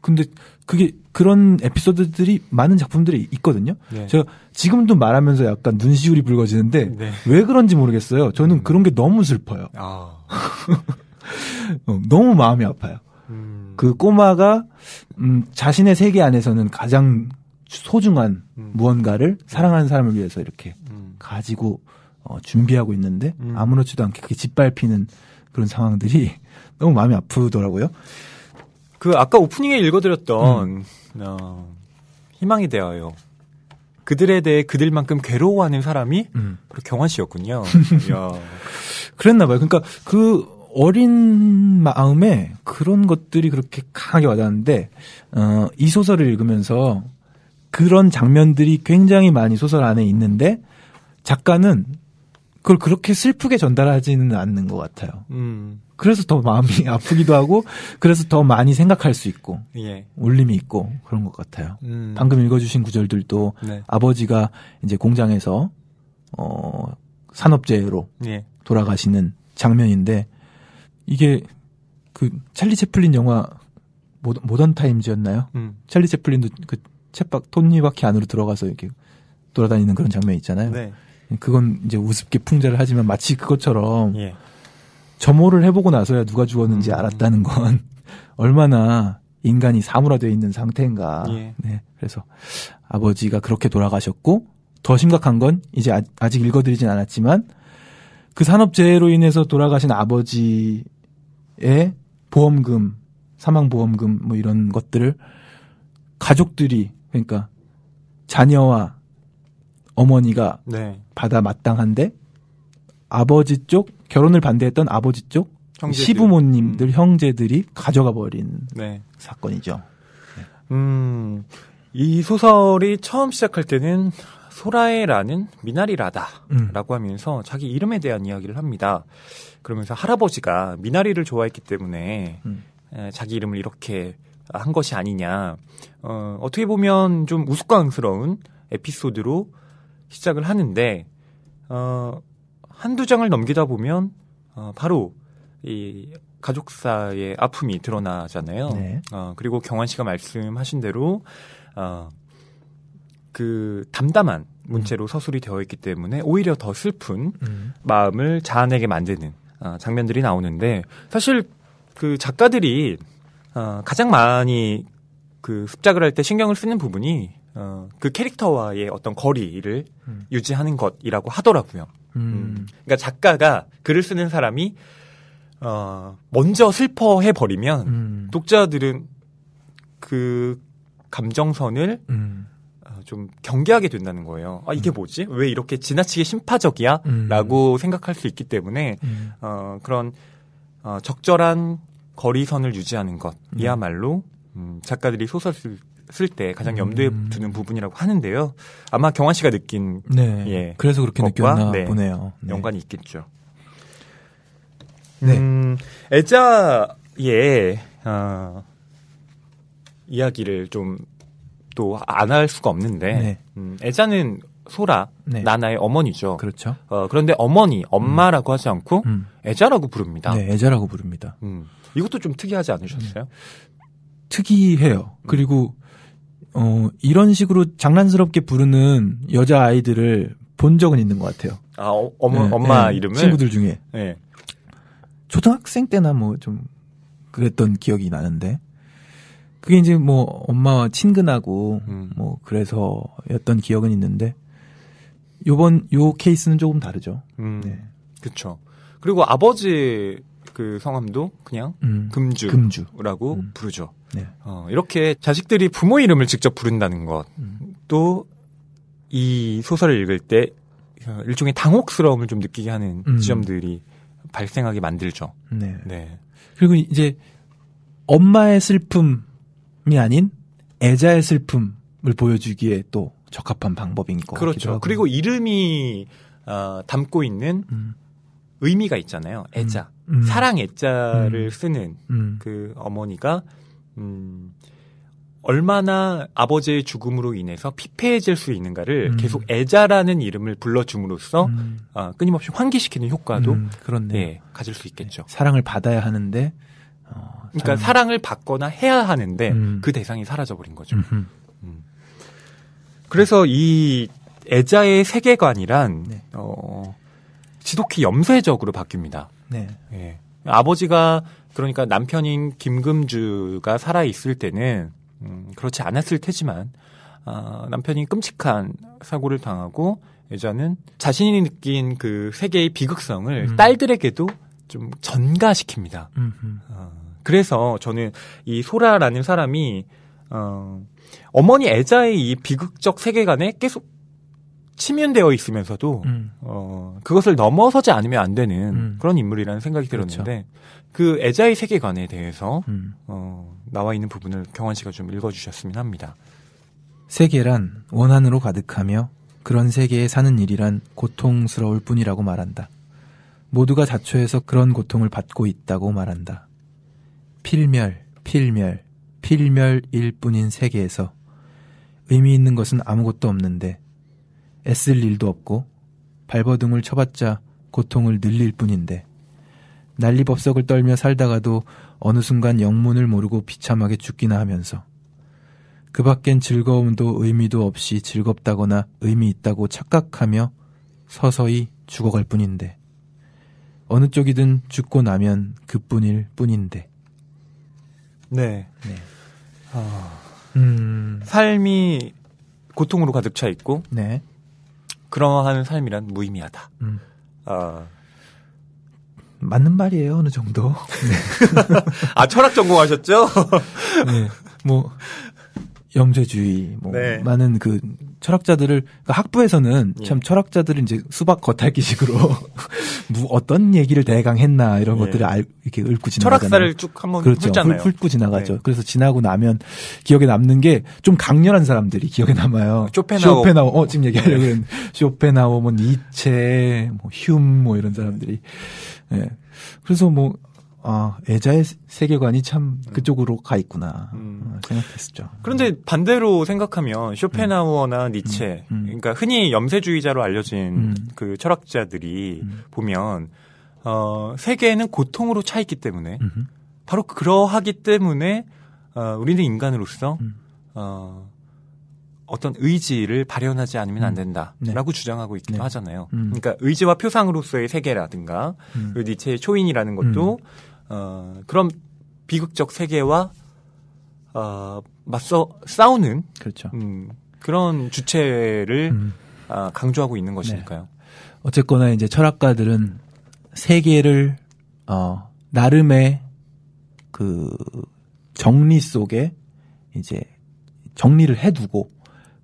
근데 그게 그런 에피소드들이 많은 작품들이 있거든요. 네. 제가 지금도 말하면서 약간 눈시울이 붉어지는데 네. 왜 그런지 모르겠어요. 저는 그런 게 너무 슬퍼요. 아. 너무 마음이 아파요. 그 꼬마가 자신의 세계 안에서는 가장 소중한 무언가를 사랑하는 사람을 위해서 이렇게 가지고 준비하고 있는데 아무렇지도 않게 그렇게 짓밟히는 그런 상황들이 너무 마음이 아프더라고요. 그 아까 오프닝에 읽어드렸던 희망이 되어요. 그들에 대해 그들만큼 괴로워하는 사람이 바로 경환 씨였군요. 이야. 그랬나 봐요. 그러니까 그 어린 마음에 그런 것들이 그렇게 강하게 와닿는데 이 소설을 읽으면서 그런 장면들이 굉장히 많이 소설 안에 있는데 작가는 그걸 그렇게 슬프게 전달하지는 않는 것 같아요. 그래서 더 마음이 아프기도 하고 그래서 더 많이 생각할 수 있고 예. 울림이 있고 그런 것 같아요. 방금 읽어주신 구절들도 네. 아버지가 이제 공장에서 산업재해로 예. 돌아가시는 장면인데 이게 그 찰리 채플린 영화 모던 타임즈였나요? 찰리 채플린도 그 챗박 톱니바퀴 안으로 들어가서 이렇게 돌아다니는 그런 장면 있잖아요. 네. 그건 이제 우습게 풍자를 하지만 마치 그것처럼 예. 점호를 해보고 나서야 누가 죽었는지 알았다는 건 얼마나 인간이 사물화되어 있는 상태인가. 예. 네. 그래서 아버지가 그렇게 돌아가셨고 더 심각한 건 이제 아직 읽어드리진 않았지만 그 산업재해로 인해서 돌아가신 아버지의 보험금, 사망보험금 뭐 이런 것들을 가족들이 그러니까 자녀와 어머니가 네. 받아 마땅한데 아버지 쪽 결혼을 반대했던 아버지 쪽 형제들. 시부모님들 형제들이 가져가 버린 네. 사건이죠. 이 소설이 처음 시작할 때는 소라에라는 미나리라다라고 하면서 자기 이름에 대한 이야기를 합니다. 그러면서 할아버지가 미나리를 좋아했기 때문에 자기 이름을 이렇게 한 것이 아니냐. 어떻게 보면 좀 우스꽝스러운 에피소드로 시작을 하는데 한두 장을 넘기다 보면 바로 이 가족사의 아픔이 드러나잖아요. 네. 그리고 경환 씨가 말씀하신 대로 그 담담한 문체로 서술이 되어 있기 때문에 오히려 더 슬픈 마음을 자아내게 만드는 장면들이 나오는데 사실 그 작가들이 가장 많이 그 습작을 할 때 신경을 쓰는 부분이 그 캐릭터와의 어떤 거리를 유지하는 것이라고 하더라고요. 그러니까 작가가 글을 쓰는 사람이 먼저 슬퍼해 버리면 독자들은 그 감정선을 좀 경계하게 된다는 거예요. 아, 이게 뭐지? 왜 이렇게 지나치게 심파적이야? 라고 생각할 수 있기 때문에 그런 적절한 거리선을 유지하는 것이야말로 작가들이 소설 쓸 때 가장 염두에 두는 부분이라고 하는데요. 아마 경환 씨가 느낀 네. 예, 그래서 그렇게 느꼈나 보네요. 네. 연관이 있겠죠. 네. 애자의 이야기를 좀 또 안 할 수가 없는데 네. 애자는 소라, 네. 나나의 어머니죠. 그렇죠. 그런데 엄마라고 하지 않고 애자라고 부릅니다. 네, 애자라고 부릅니다. 이것도 좀 특이하지 않으셨어요? 특이해요. 그리고 이런 식으로 장난스럽게 부르는 여자 아이들을 본 적은 있는 것 같아요. 아, 엄마 네, 이름을? 친구들 중에. 네. 초등학생 때나 뭐 좀 그랬던 기억이 나는데. 그게 이제 뭐 엄마와 친근하고 뭐 그래서였던 기억은 있는데 요 케이스는 조금 다르죠. 네. 그렇죠. 그리고 아버지 그 성함도 그냥 금주라고 부르죠. 네. 이렇게 자식들이 부모 이름을 직접 부른다는 것도 이 소설을 읽을 때 일종의 당혹스러움을 좀 느끼게 하는 지점들이 발생하게 만들죠. 네. 네. 그리고 이제 엄마의 슬픔이 아닌 애자의 슬픔을 보여주기에 또 적합한 방법인 것 같기도 그렇죠. 하고. 그리고 이름이 담고 있는 의미가 있잖아요. 애자. 사랑 애자를 쓰는 그 어머니가 얼마나 아버지의 죽음으로 인해서 피폐해질 수 있는가를 계속 애자라는 이름을 불러줌으로써 끊임없이 환기시키는 효과도 네, 가질 수 있겠죠. 사랑을 받아야 하는데 그러니까 사랑을 받거나 해야 하는데 그 대상이 사라져버린 거죠. 그래서 이 애자의 세계관이란 네. 지독히 염세적으로 바뀝니다. 네. 예. 아버지가 그러니까 남편인 김금주가 살아 있을 때는 그렇지 않았을 테지만 남편이 끔찍한 사고를 당하고 애자는 자신이 느낀 그 세계의 비극성을 딸들에게도 좀 전가시킵니다. 그래서 저는 이 소라라는 사람이 어머니 애자의 이 비극적 세계관에 계속 침연되어 있으면서도 그것을 넘어서지 않으면 안 되는 그런 인물이라는 생각이 들었는데 그렇죠. 그 애자의 세계관에 대해서 나와 있는 부분을 경환 씨가 좀 읽어주셨으면 합니다. 세계란 원한으로 가득하며 그런 세계에 사는 일이란 고통스러울 뿐이라고 말한다. 모두가 자초해서 그런 고통을 받고 있다고 말한다. 필멸일 뿐인 세계에서 의미 있는 것은 아무것도 없는데 애쓸 일도 없고 발버둥을 쳐봤자 고통을 늘릴 뿐인데 난리법석을 떨며 살다가도 어느 순간 영문을 모르고 비참하게 죽기나 하면서 그 밖엔 즐거움도 의미도 없이 즐겁다거나 의미 있다고 착각하며 서서히 죽어갈 뿐인데 어느 쪽이든 죽고 나면 그뿐일 뿐인데 네. 삶이 고통으로 가득 차 있고 네. 그러한 삶이란 무의미하다. 맞는 말이에요, 어느 정도. 네. 아, 철학 전공하셨죠? 네. 뭐, 염세주의, 뭐, 네. 많은 그 철학자들을, 그러니까 학부에서는 참 철학자들은 이제 수박 겉핥기식으로 어떤 얘기를 대강 했나 이런 것들을 이렇게 읊고 지나가잖아요. 철학사를 쭉 한번 그렇죠. 훑잖아요. 훑고 지나가죠. 네. 그래서 지나고 나면 기억에 남는 게 좀 강렬한 사람들이 기억에 남아요. 쇼펜하워, 지금 얘기하려고 했는데 쇼펜하워, 뭐 니체, 뭐 휴, 뭐 이런 사람들이. 예. 그래서 뭐, 애자의 세계관이 참 그쪽으로 가 있구나 생각했었죠. 그런데 반대로 생각하면 쇼펜하우어나 니체, 그러니까 흔히 염세주의자로 알려진 그 철학자들이 보면 세계는 고통으로 차 있기 때문에 바로 그러하기 때문에 우리는 인간으로서 어떤 의지를 발현하지 않으면 안 된다라고 주장하고 있기도 하잖아요. 그러니까 의지와 표상으로서의 세계라든가 그리고 니체의 초인이라는 것도 그런 비극적 세계와 맞서 싸우는 그렇죠. 그런 주체를 강조하고 있는 것이니까요. 네. 어쨌거나 이제 철학가들은 세계를 나름의 그 정리 속에 이제 정리를 해두고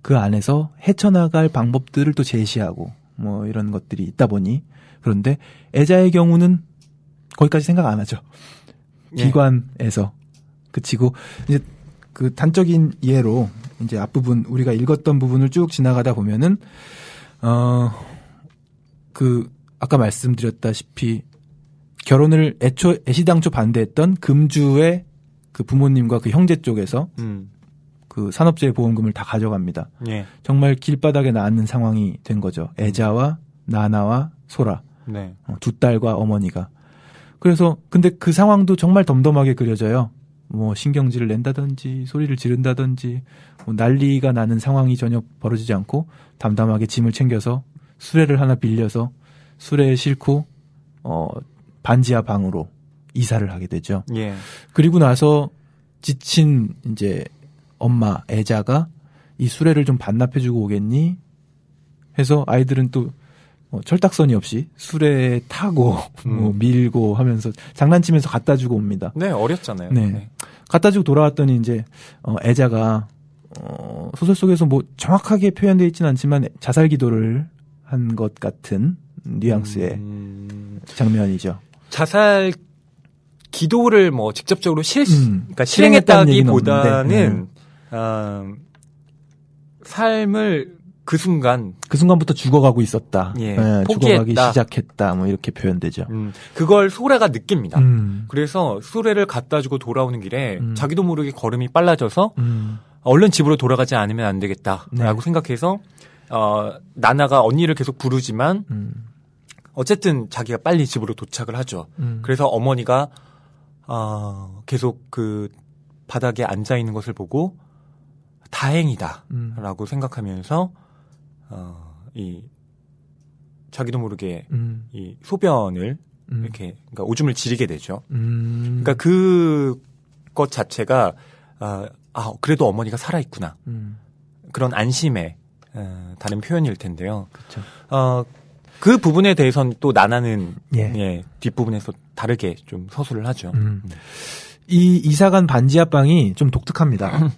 그 안에서 헤쳐나갈 방법들을 또 제시하고 뭐 이런 것들이 있다 보니 그런데 애자의 경우는 거기까지 생각 안 하죠. 기관에서 그치고 이제 그 단적인 예로 이제 앞부분 우리가 읽었던 부분을 쭉 지나가다 보면은 그 아까 말씀드렸다시피 결혼을 애시당초 반대했던 금주의 그 부모님과 그 형제 쪽에서 그 산업재해 보험금을 다 가져갑니다. 예. 정말 길바닥에 낳는 상황이 된 거죠. 애자와 나나와 소라. 네. 두 딸과 어머니가. 그래서 근데 그 상황도 정말 덤덤하게 그려져요. 뭐 신경질을 낸다든지 소리를 지른다든지 뭐 난리가 나는 상황이 전혀 벌어지지 않고 담담하게 짐을 챙겨서 수레를 하나 빌려서 수레에 싣고 반지하 방으로 이사를 하게 되죠. 예. 그리고 나서 지친 이제 엄마 애자가 이 수레를 좀 반납해주고 오겠니? 해서 아이들은 또 철딱서니 없이 수레에 타고 뭐 밀고 하면서 장난치면서 갖다 주고 옵니다. 네, 어렸잖아요. 네. 네. 갖다 주고 돌아왔더니 이제 애자가 소설 속에서 뭐 정확하게 표현되어 있지는 않지만 자살 기도를 한 것 같은 뉘앙스의 장면이죠. 자살 기도를 뭐 직접적으로 그러니까 실행했다기보다는 삶을 그 순간부터 죽어가고 있었다. 예, 죽어가기 시작했다. 뭐 이렇게 표현되죠. 그걸 소래가 느낍니다. 그래서 수레를 갖다 주고 돌아오는 길에 자기도 모르게 걸음이 빨라져서 얼른 집으로 돌아가지 않으면 안 되겠다라고 생각해서 나나가 언니를 계속 부르지만 어쨌든 자기가 빨리 집으로 도착을 하죠. 그래서 어머니가 계속 그 바닥에 앉아 있는 것을 보고 다행이다라고 생각하면서 이 자기도 모르게 이 소변을 이렇게 그러니까 오줌을 지리게 되죠. 그러니까 그것 자체가 그래도 어머니가 살아 있구나. 그런 안심의 다른 표현일 텐데요. 그렇죠. 그 부분에 대해서는 또 나나는 뒷부분에서 다르게 좀 서술을 하죠. 이 이사간 반지하방이 좀 독특합니다.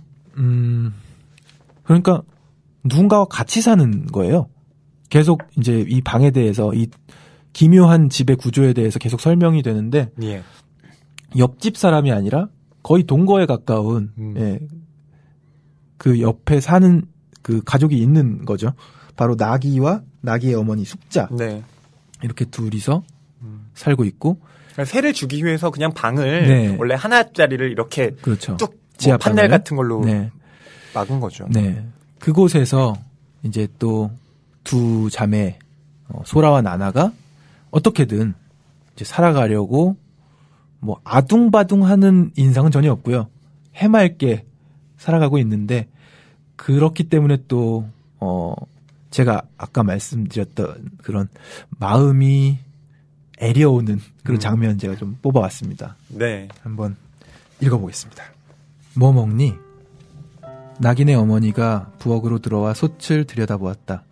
그러니까 누군가와 같이 사는 거예요. 계속 이제 이 방에 대해서 이 기묘한 집의 구조에 대해서 계속 설명이 되는데 옆집 사람이 아니라 거의 동거에 가까운 그 옆에 사는 그 가족이 있는 거죠. 바로 나기와 나기의 어머니 숙자 이렇게 둘이서 살고 있고 세를 주기 위해서 그냥 방을 원래 하나짜리를 이렇게 그렇죠. 뚝 뭐 판넬 같은 걸로 막은 거죠. 네. 그곳에서 이제 또 두 자매 소라와 나나가 어떻게든 이제 살아가려고 뭐 아둥바둥하는 인상은 전혀 없고요. 해맑게 살아가고 있는데 그렇기 때문에 또 제가 아까 말씀드렸던 그런 마음이 애려오는 그런 장면 제가 좀 뽑아왔습니다. 네. 한번 읽어보겠습니다. 뭐 먹니? 낙인의 어머니가 부엌으로 들어와 솥을 들여다보았다.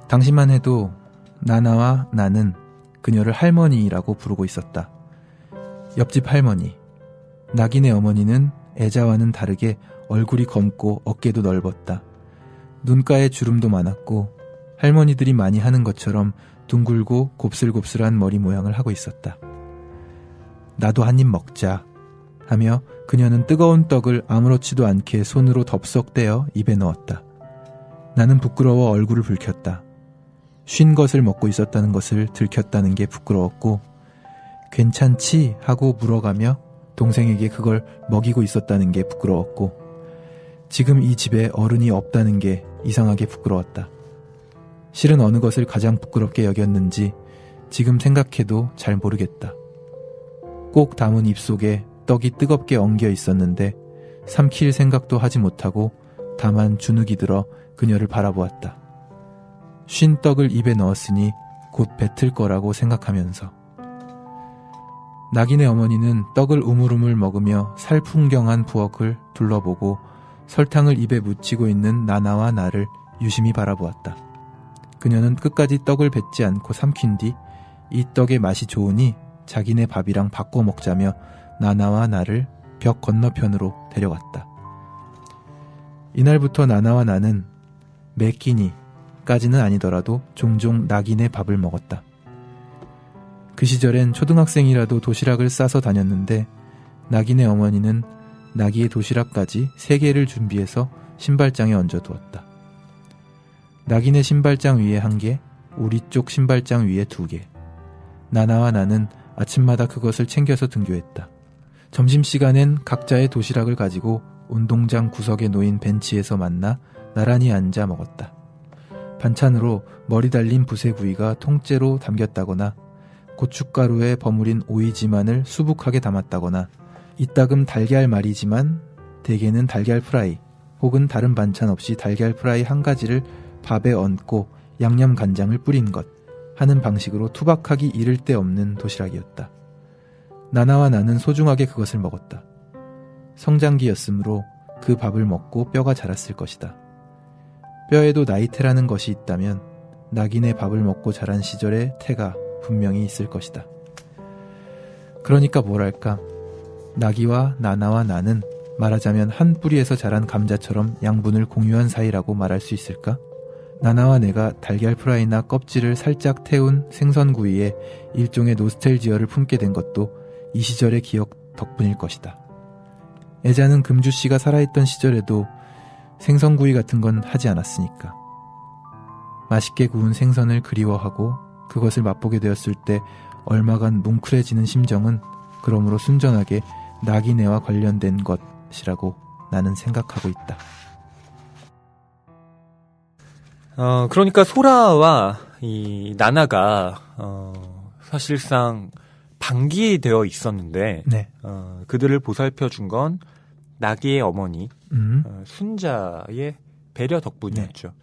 당시만 해도 나나와 나는 그녀를 할머니라고 부르고 있었다. 옆집 할머니. 낙인의 어머니는 애자와는 다르게 얼굴이 검고 어깨도 넓었다. 눈가에 주름도 많았고 할머니들이 많이 하는 것처럼 둥글고 곱슬곱슬한 머리 모양을 하고 있었다. 나도 한 입 먹자 하며 그녀는 뜨거운 떡을 아무렇지도 않게 손으로 덥석 떼어 입에 넣었다. 나는 부끄러워 얼굴을 붉혔다. 쉰 것을 먹고 있었다는 것을 들켰다는 게 부끄러웠고 괜찮지? 하고 물어가며 동생에게 그걸 먹이고 있었다는 게 부끄러웠고 지금 이 집에 어른이 없다는 게 이상하게 부끄러웠다. 실은 어느 것을 가장 부끄럽게 여겼는지 지금 생각해도 잘 모르겠다. 꼭 담은 입속에 떡이 뜨겁게 엉겨 있었는데 삼킬 생각도 하지 못하고 다만 주눅이 들어 그녀를 바라보았다. 쉰 떡을 입에 넣었으니 곧 뱉을 거라고 생각하면서. 낙인의 어머니는 떡을 우물우물 먹으며 살풍경한 부엌을 둘러보고 설탕을 입에 묻히고 있는 나나와 나를 유심히 바라보았다. 그녀는 끝까지 떡을 뱉지 않고 삼킨 뒤 이 떡의 맛이 좋으니 자기네 밥이랑 바꿔 먹자며 나나와 나를 벽 건너편으로 데려갔다. 이날부터 나나와 나는 매 끼니까지는 아니더라도 종종 낙인의 밥을 먹었다. 그 시절엔 초등학생이라도 도시락을 싸서 다녔는데 낙인의 어머니는 낙이의 도시락까지 3개를 준비해서 신발장에 얹어두었다. 낙인의 신발장 위에 1개, 우리 쪽 신발장 위에 2개. 나나와 나는 아침마다 그것을 챙겨서 등교했다. 점심시간엔 각자의 도시락을 가지고 운동장 구석에 놓인 벤치에서 만나 나란히 앉아 먹었다. 반찬으로 머리 달린 부새구이가 통째로 담겼다거나 고춧가루에 버무린 오이지만을 수북하게 담았다거나 이따금 달걀말이지만 대개는 달걀 프라이 혹은 다른 반찬 없이 달걀 프라이 1가지를 밥에 얹고 양념 간장을 뿌린 것 하는 방식으로 투박하기 이를 데 없는 도시락이었다. 나나와 나는 소중하게 그것을 먹었다. 성장기였으므로 그 밥을 먹고 뼈가 자랐을 것이다. 뼈에도 나이테라는 것이 있다면 낙인의 밥을 먹고 자란 시절의 태가 분명히 있을 것이다. 그러니까 뭐랄까, 낙이와 나나와 나는 말하자면 한 뿌리에서 자란 감자처럼 양분을 공유한 사이라고 말할 수 있을까? 나나와 내가 달걀 프라이나 껍질을 살짝 태운 생선구이에 일종의 노스텔지어를 품게 된 것도 이 시절의 기억 덕분일 것이다. 애자는 금주씨가 살아있던 시절에도 생선구이 같은 건 하지 않았으니까. 맛있게 구운 생선을 그리워하고 그것을 맛보게 되었을 때 얼마간 뭉클해지는 심정은 그러므로 순전하게 낙이네와 관련된 것이라고 나는 생각하고 있다. 그러니까 소라와 이 나나가 사실상 방기되어 있었는데 네. 그들을 보살펴 준 건 낙이의 어머니 순자의 배려 덕분이었죠. 네.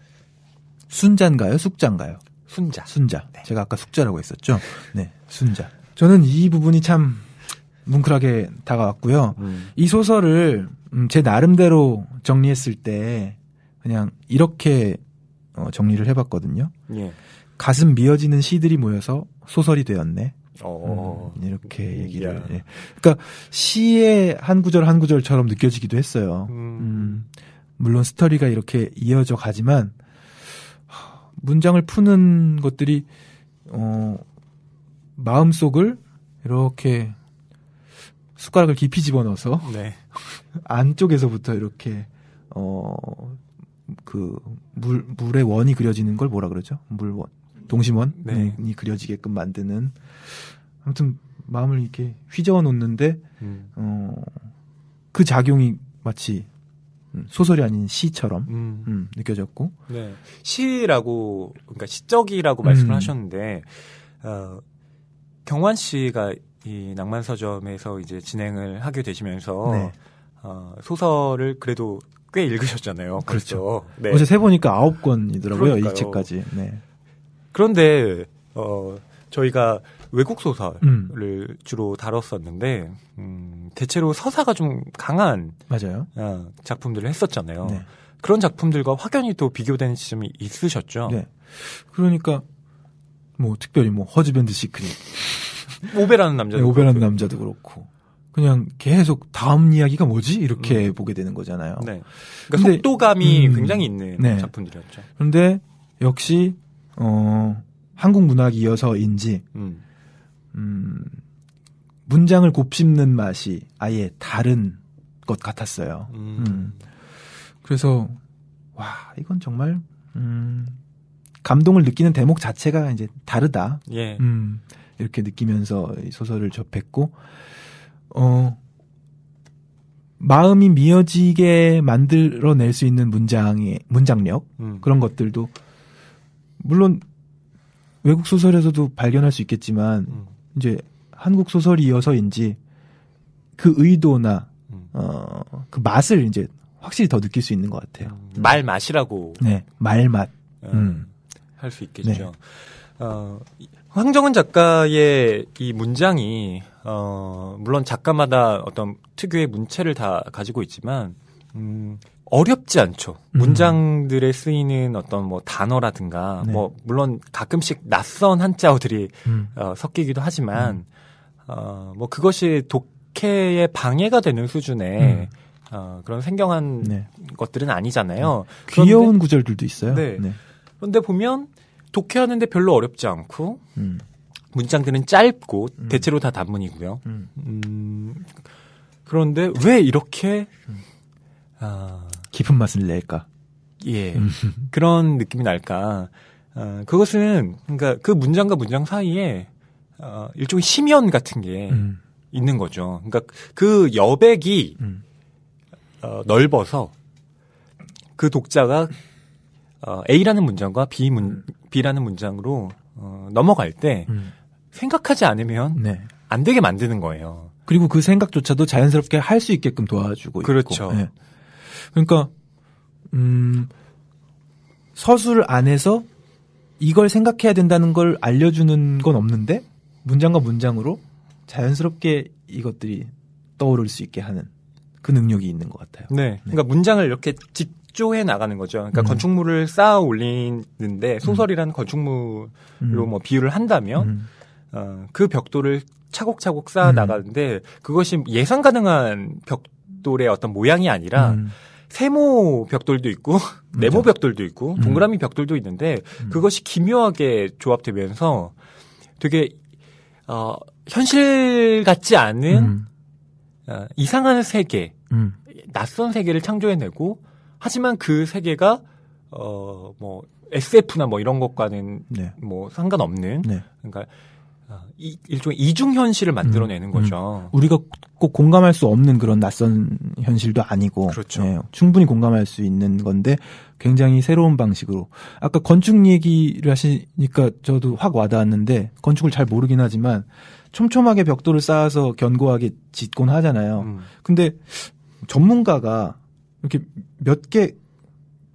순자인가요? 숙자인가요? 순자. 네. 제가 아까 숙자라고 했었죠. 네, 순자. 저는 이 부분이 참 뭉클하게 다가왔고요. 이 소설을 제 나름대로 정리했을 때 그냥 이렇게 정리를 해봤거든요. 예. 가슴 미어지는 시들이 모여서 소설이 되었네. 이렇게 얘기를. 예. 그러니까 시의 한 구절 한 구절처럼 느껴지기도 했어요. 물론 스토리가 이렇게 이어져 가지만 문장을 푸는 것들이 마음속을 이렇게 숟가락을 깊이 집어넣어서 네. 안쪽에서부터 이렇게 그 물의 원이 그려지는 걸 뭐라 그러죠? 물원, 동심원이 네. 그려지게끔 만드는, 아무튼 마음을 이렇게 휘저어 놓는데 그 작용이 마치 소설이 아닌 시처럼 느껴졌고. 네. 시라고, 그러니까 시적이라고 말씀을 하셨는데 경환 씨가 이 낭만서점에서 이제 진행을 하게 되시면서 네. 소설을 그래도 꽤 읽으셨잖아요. 그렇죠. 네. 어제 세보니까 9권이더라고요. 그러니까요. 이 책까지. 네. 그런데 저희가 외국 소설을 주로 다뤘었는데 대체로 서사가 좀 강한 맞아요. 작품들을 했었잖아요. 네. 그런 작품들과 확연히 또 비교되는 지점이 있으셨죠. 네. 그러니까 뭐 특별히 뭐 허즈밴드 시크릿, 오베라는 남자도, 네, 오베라는 남자도 그렇고 그냥 계속 다음 이야기가 뭐지 이렇게 보게 되는 거잖아요. 네. 그러니까 근데, 속도감이 굉장히 있는 네. 작품들이었죠. 그런데 역시 한국 문학이 이어서인지 문장을 곱씹는 맛이 아예 다른 것 같았어요. 그래서 와, 이건 정말 감동을 느끼는 대목 자체가 이제 다르다. 예. 이렇게 느끼면서 이 소설을 접했고, 마음이 미어지게 만들어낼 수 있는 문장력, 그런 것들도 물론 외국 소설에서도 발견할 수 있겠지만 이제 한국 소설이 이어서인지 그 의도나 그 맛을 이제 확실히 더 느낄 수 있는 것 같아요. 말 맛이라고. 네, 말 맛. 할 수 있겠죠. 네. 황정은 작가의 이 문장이 물론 작가마다 어떤 특유의 문체를 다 가지고 있지만 어렵지 않죠. 문장들에 쓰이는 어떤 뭐 단어라든가 네. 뭐 물론 가끔씩 낯선 한자어들이 섞이기도 하지만 뭐 그것이 독해에 방해가 되는 수준의 그런 생경한 네. 것들은 아니잖아요. 귀여운 구절들도 있어요. 네. 네. 그런데 보면 독해하는데 별로 어렵지 않고 문장들은 짧고 대체로 다 단문이고요. 그런데 왜 이렇게 깊은 맛을 낼까? 예, 그런 느낌이 날까? 그것은 그러니까 그 문장과 문장 사이에 일종의 심연 같은 게 있는 거죠. 그러니까 그 여백이 넓어서 그 독자가 A라는 문장과 B라는 문장으로 넘어갈 때 생각하지 않으면 네. 안 되게 만드는 거예요. 그리고 그 생각조차도 자연스럽게 할 수 있게끔 도와주고 그렇죠. 있고. 네. 그러니까 서술 안에서 이걸 생각해야 된다는 걸 알려주는 건 없는데 문장과 문장으로 자연스럽게 이것들이 떠오를 수 있게 하는 그 능력이 있는 것 같아요. 네. 그러니까 문장을 이렇게 직조해 나가는 거죠. 그러니까 건축물을 쌓아 올리는데 소설이라는 건축물로 뭐 비유를 한다면 그 벽돌을 차곡차곡 쌓아 나가는데 그것이 예상 가능한 벽돌의 어떤 모양이 아니라 세모 벽돌도 있고 네모 벽돌도 있고 동그라미 벽돌도 있는데 그것이 기묘하게 조합되면서 되게 현실 같지 않은 이상한 세계, 낯선 세계를 창조해내고 하지만 그 세계가 뭐 SF나 뭐 이런 것과는 네. 뭐 상관없는 네. 그러니까 일종의 이중 현실을 만들어내는 거죠. 우리가 꼭 공감할 수 없는 그런 낯선 현실도 아니고, 그렇죠. 네, 충분히 공감할 수 있는 건데 굉장히 새로운 방식으로. 아까 건축 얘기를 하시니까 저도 확 와닿았는데 건축을 잘 모르긴 하지만 촘촘하게 벽돌을 쌓아서 견고하게 짓곤 하잖아요. 근데 전문가가 이렇게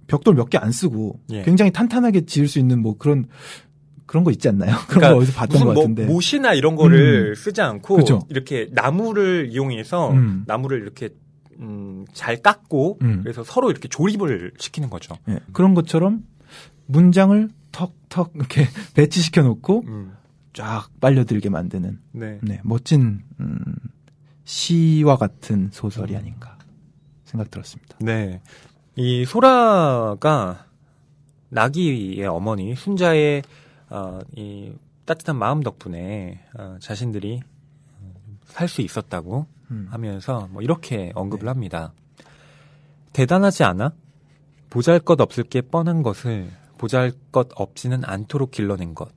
벽돌 몇 개 안 쓰고 예. 굉장히 탄탄하게 지을 수 있는 뭐 그런 거 있지 않나요? 그런 그러니까 거 어디서 봤던 것 같은데. 뭐 못이나 이런 거를 쓰지 않고 그쵸. 이렇게 나무를 이용해서 나무를 이렇게 잘 깎고 그래서 서로 이렇게 조립을 시키는 거죠. 네, 그런 것처럼 문장을 턱턱 이렇게 배치시켜 놓고 쫙 빨려들게 만드는 네. 네, 멋진 시와 같은 소설이 아닌가 생각 들었습니다. 네. 이 소라가 나기의 어머니 순자의 이 따뜻한 마음 덕분에 자신들이 살 수 있었다고 하면서 뭐 이렇게 언급을 네. 합니다. 대단하지 않아? 보잘것없을 게 뻔한 것을 보잘것없지는 않도록 길러낸 것.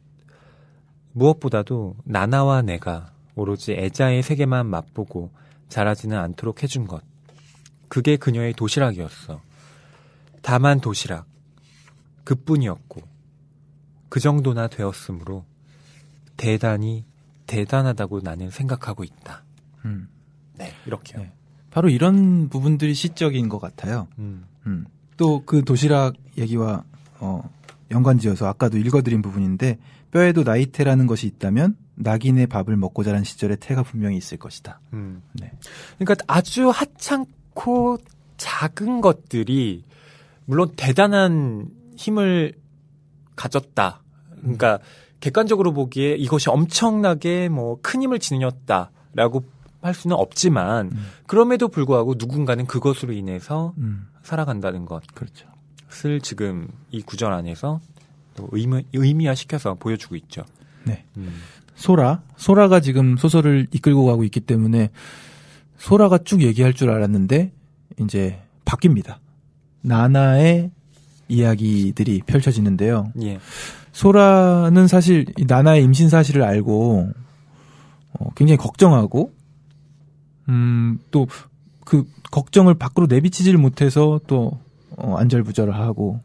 무엇보다도 나나와 내가 오로지 애자의 세계만 맛보고 자라지는 않도록 해준 것. 그게 그녀의 도시락이었어. 다만 도시락. 그뿐이었고 그 정도나 되었으므로 대단히 대단하다고 나는 생각하고 있다. 네, 이렇게요. 네. 바로 이런 부분들이 시적인 것 같아요. 또 그 도시락 얘기와 연관지어서 아까도 읽어드린 부분인데 뼈에도 나이테라는 것이 있다면 낙인의 밥을 먹고 자란 시절의 태가 분명히 있을 것이다. 네. 그러니까 아주 하찮고 작은 것들이 물론 대단한 힘을 가졌다. 그러니까 객관적으로 보기에 이것이 엄청나게 뭐 큰 힘을 지녔다라고 할 수는 없지만 그럼에도 불구하고 누군가는 그것으로 인해서 살아간다는 것을 그렇죠. 지금 이 구절 안에서 또 의미화시켜서 보여주고 있죠. 네. 소라가 지금 소설을 이끌고 가고 있기 때문에 소라가 쭉 얘기할 줄 알았는데 이제 바뀝니다. 나나의 이야기들이 펼쳐지는데요. 예. 소라는 사실 이 나나의 임신 사실을 알고 굉장히 걱정하고 또 그 걱정을 밖으로 내비치지를 못해서 또 안절부절하고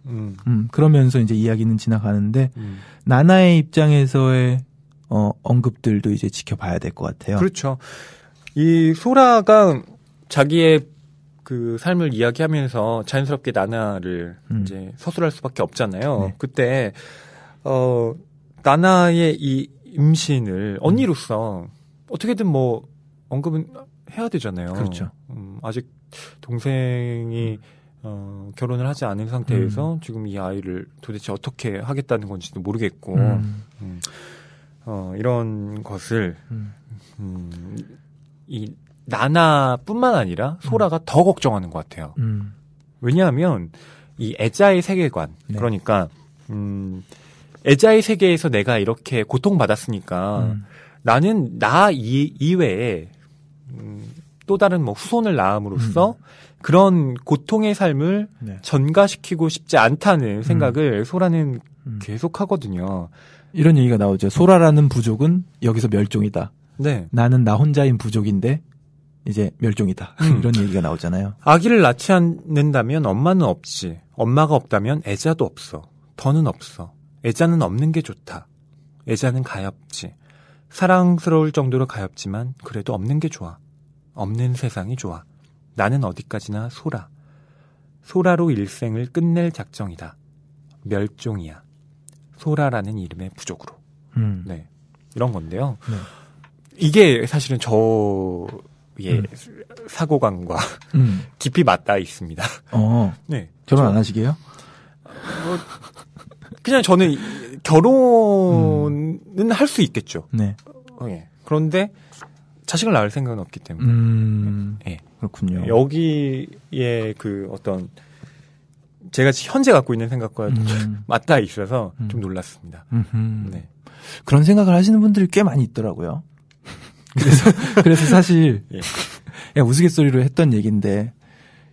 그러면서 이제 이야기는 지나가는데 나나의 입장에서의 언급들도 이제 지켜봐야 될 것 같아요. 그렇죠. 이 소라가 자기의 그 삶을 이야기하면서 자연스럽게 나나를 이제 서술할 수밖에 없잖아요. 네. 그때 나나의 이 임신을 언니로서 어떻게든 뭐 언급은 해야 되잖아요. 그렇죠. 아직 동생이 결혼을 하지 않은 상태에서 지금 이 아이를 도대체 어떻게 하겠다는 건지도 모르겠고 이런 것을 이 나나뿐만 아니라 소라가 더 걱정하는 것 같아요. 왜냐하면 이 애자의 세계관, 네. 그러니까 애자의 세계에서 내가 이렇게 고통받았으니까 나는 나 이외에 또 다른 뭐 후손을 낳음으로써 그런 고통의 삶을 네. 전가시키고 싶지 않다는 생각을 소라는 계속 하거든요. 이런 얘기가 나오죠. 소라라는 부족은 여기서 멸종이다. 네. 나는 나 혼자인 부족인데 이제 멸종이다. 이런 얘기가 나오잖아요. 아기를 낳지 않는다면 엄마는 없지. 엄마가 없다면 애자도 없어. 더는 없어. 애자는 없는 게 좋다. 애자는 가엾지. 사랑스러울 정도로 가엾지만 그래도 없는 게 좋아. 없는 세상이 좋아. 나는 어디까지나 소라. 소라로 일생을 끝낼 작정이다. 멸종이야. 소라라는 이름의 부족으로. 네. 이런 건데요. 네. 이게 사실은 저의 사고관과 깊이 맞닿아 있습니다. 네. 결혼 안 하시게요? 그냥 저는 결혼은 할 수 있겠죠. 네. 네. 그런데 자식을 낳을 생각은 없기 때문에. 네. 그렇군요. 여기에 그 어떤 제가 현재 갖고 있는 생각과 맞닿아 있어서 좀 놀랐습니다. 네. 그런 생각을 하시는 분들이 꽤 많이 있더라고요. 그래서 사실 예. 그냥 우스갯소리로 했던 얘기인데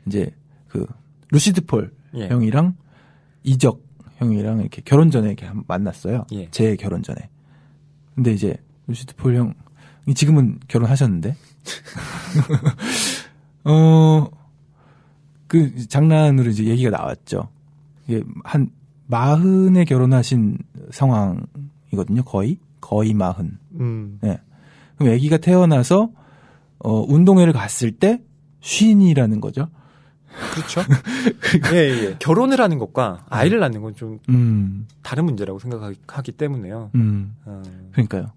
이제 그 루시드 폴 예. 형이랑 이적 형이랑 이렇게 결혼 전에 이렇게 만났어요. 예. 제 결혼 전에. 근데 이제 루시드 폴 형이 지금은 결혼하셨는데 그 장난으로 이제 얘기가 나왔죠. 이게 한 40에 결혼하신 상황이거든요. 거의 40. 네. 그럼 아기가 태어나서 운동회를 갔을 때 쉰이라는 거죠. 그렇죠. 예, 예. 결혼을 하는 것과 아이를 낳는 건 좀 다른 문제라고 생각하기 때문에요. 그러니까요.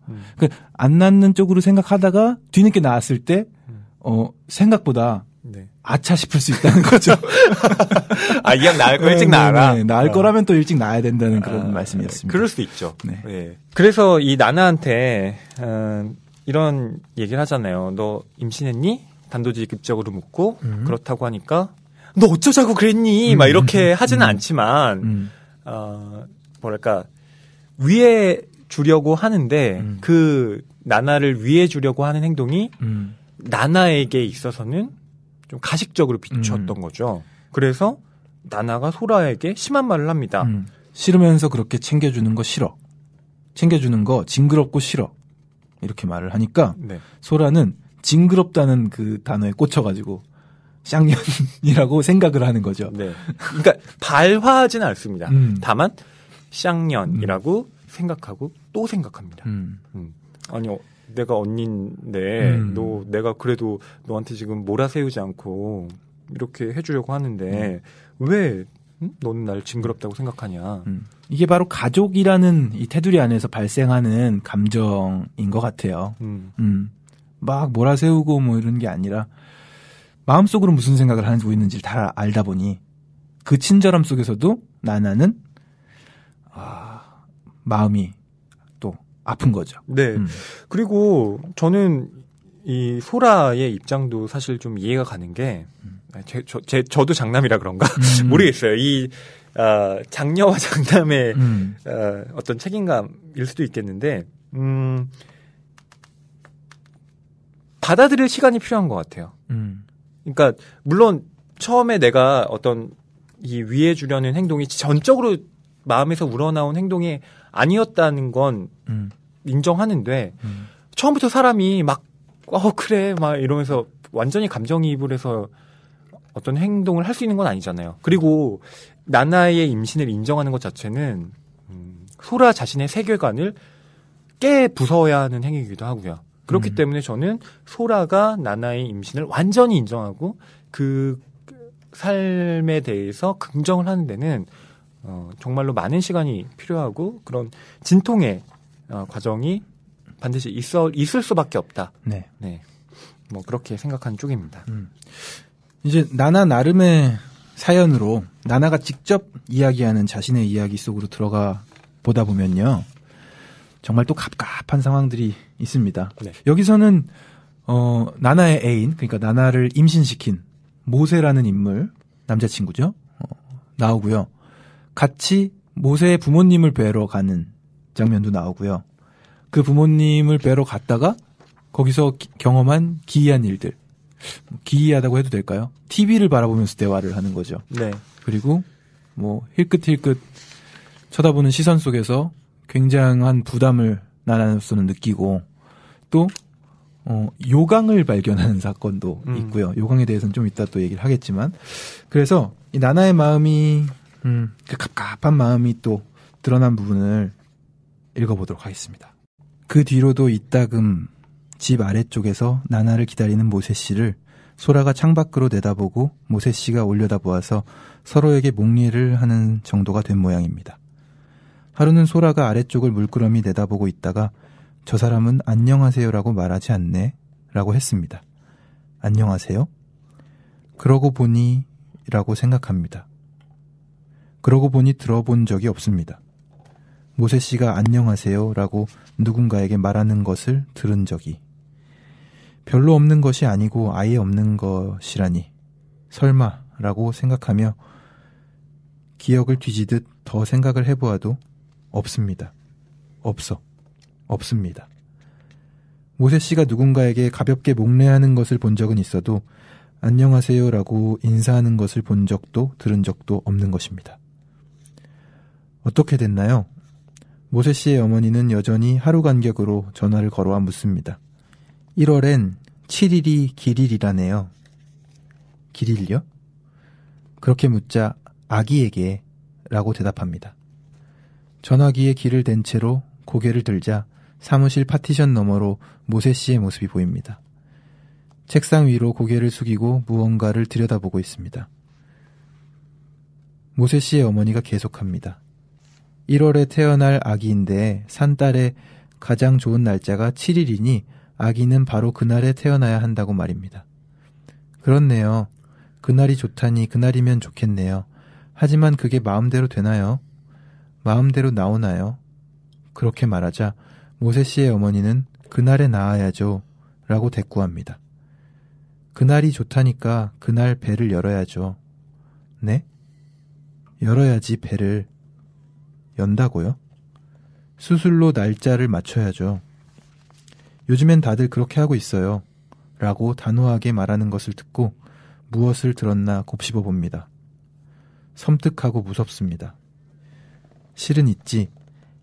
안 낳는 쪽으로 생각하다가 뒤늦게 낳았을 때 생각보다 네. 아차 싶을 수 있다는 거죠. 아, 이왕 낳을 거 일찍 낳아라. 네, 낳을 거라면 또 일찍 낳아야 된다는 그런 말씀이었습니다. 그럴 수 있죠. 네. 네. 그래서 이 나나한테 이런 얘기를 하잖아요. 너 임신했니? 단도직입적으로 묻고 그렇다고 하니까 너 어쩌자고 그랬니? 막 이렇게 하지는 않지만 뭐랄까 위해 주려고 하는데 그 나나를 위해 주려고 하는 행동이 나나에게 있어서는 좀 가식적으로 비추었던 거죠. 그래서 나나가 소라에게 심한 말을 합니다. 싫으면서 그렇게 챙겨주는 거 싫어. 챙겨주는 거 징그럽고 싫어. 이렇게 말을 하니까 네. 소라는 징그럽다는 그 단어에 꽂혀가지고 쌍년이라고 생각을 하는 거죠. 네. 그러니까 발화하지는 않습니다. 다만 쌍년이라고 생각하고 또 생각합니다. 아니 내가 언니인데 내가 그래도 너한테 지금 몰아세우지 않고 이렇게 해주려고 하는데 왜 너는 날 징그럽다고 생각하냐. 이게 바로 가족이라는 이 테두리 안에서 발생하는 감정인 것 같아요. 막 몰아세우고 뭐 이런 게 아니라 마음속으로 무슨 생각을 하고 있는지를 다 알다 보니 그 친절함 속에서도 나나는 마음이 또 아픈 거죠. 네. 그리고 저는 이 소라의 입장도 사실 좀 이해가 가는 게 저도 장남이라 그런가 모르겠어요. 이 장녀와 장남의 어떤 책임감일 수도 있겠는데 받아들일 시간이 필요한 것 같아요. 그러니까 물론 처음에 내가 어떤 이 위해 주려는 행동이 전적으로 마음에서 우러나온 행동이 아니었다는 건 인정하는데 처음부터 사람이 막 그래 막 이러면서 완전히 감정이입을 해서 어떤 행동을 할 수 있는 건 아니잖아요. 그리고 나나의 임신을 인정하는 것 자체는 소라 자신의 세계관을 깨 부숴야 하는 행위이기도 하고요. 그렇기 때문에 저는 소라가 나나의 임신을 완전히 인정하고 그 삶에 대해서 긍정을 하는 데는 정말로 많은 시간이 필요하고 그런 진통의 과정이 반드시 있을 수밖에 없다. 네. 네. 뭐 그렇게 생각하는 쪽입니다. 이제 나나 나름의 사연으로 나나가 직접 이야기하는 자신의 이야기 속으로 들어가 보다 보면요. 정말 또 갑갑한 상황들이 있습니다. 네. 여기서는 나나의 애인, 그러니까 나나를 임신시킨 모세라는 인물, 남자친구죠. 나오고요. 같이 모세의 부모님을 뵈러 가는 장면도 나오고요. 그 부모님을 뵈러 갔다가 거기서 경험한 기이한 일들. 기이하다고 해도 될까요? TV를 바라보면서 대화를 하는 거죠. 네. 그리고 뭐 힐끗힐끗 쳐다보는 시선 속에서 굉장한 부담을 나나로서는 느끼고 또 요강을 발견하는 사건도 있고요. 요강에 대해서는 좀 이따 또 얘기를 하겠지만 그래서 이 나나의 마음이 그 갑갑한 마음이 또 드러난 부분을 읽어보도록 하겠습니다. 그 뒤로도 이따금 집 아래쪽에서 나나를 기다리는 모세 씨를 소라가 창밖으로 내다보고 모세 씨가 올려다보아서 서로에게 목례를 하는 정도가 된 모양입니다. 하루는 소라가 아래쪽을 물끄러미 내다보고 있다가 저 사람은 안녕하세요라고 말하지 않네 라고 했습니다. 안녕하세요? 그러고 보니 라고 생각합니다. 그러고 보니 들어본 적이 없습니다. 모세 씨가 안녕하세요 라고 누군가에게 말하는 것을 들은 적이 별로 없는 것이 아니고 아예 없는 것이라니 설마 라고 생각하며 기억을 뒤지듯 더 생각을 해보아도 없습니다. 없습니다. 모세 씨가 누군가에게 가볍게 목례하는 것을 본 적은 있어도 안녕하세요 라고 인사하는 것을 본 적도 들은 적도 없는 것입니다. 어떻게 됐나요? 모세 씨의 어머니는 여전히 하루 간격으로 전화를 걸어와 묻습니다. 1월엔 7일이 길일이라네요. 길일요? 그렇게 묻자 아기에게 라고 대답합니다. 전화기에 귀를 댄 채로 고개를 들자 사무실 파티션 너머로 모세 씨의 모습이 보입니다. 책상 위로 고개를 숙이고 무언가를 들여다보고 있습니다. 모세 씨의 어머니가 계속합니다. 1월에 태어날 아기인데 산딸의 가장 좋은 날짜가 7일이니 아기는 바로 그날에 태어나야 한다고 말입니다. 그렇네요. 그날이 좋다니 그날이면 좋겠네요. 하지만 그게 마음대로 되나요? 마음대로 나오나요? 그렇게 말하자 모세 씨의 어머니는 그날에 낳아야죠 라고 대꾸합니다. 그날이 좋다니까 그날 배를 열어야죠. 네? 열어야지 배를. 연다고요? 수술로 날짜를 맞춰야죠. 요즘엔 다들 그렇게 하고 있어요. 라고 단호하게 말하는 것을 듣고 무엇을 들었나 곱씹어 봅니다. 섬뜩하고 무섭습니다. 실은 있지.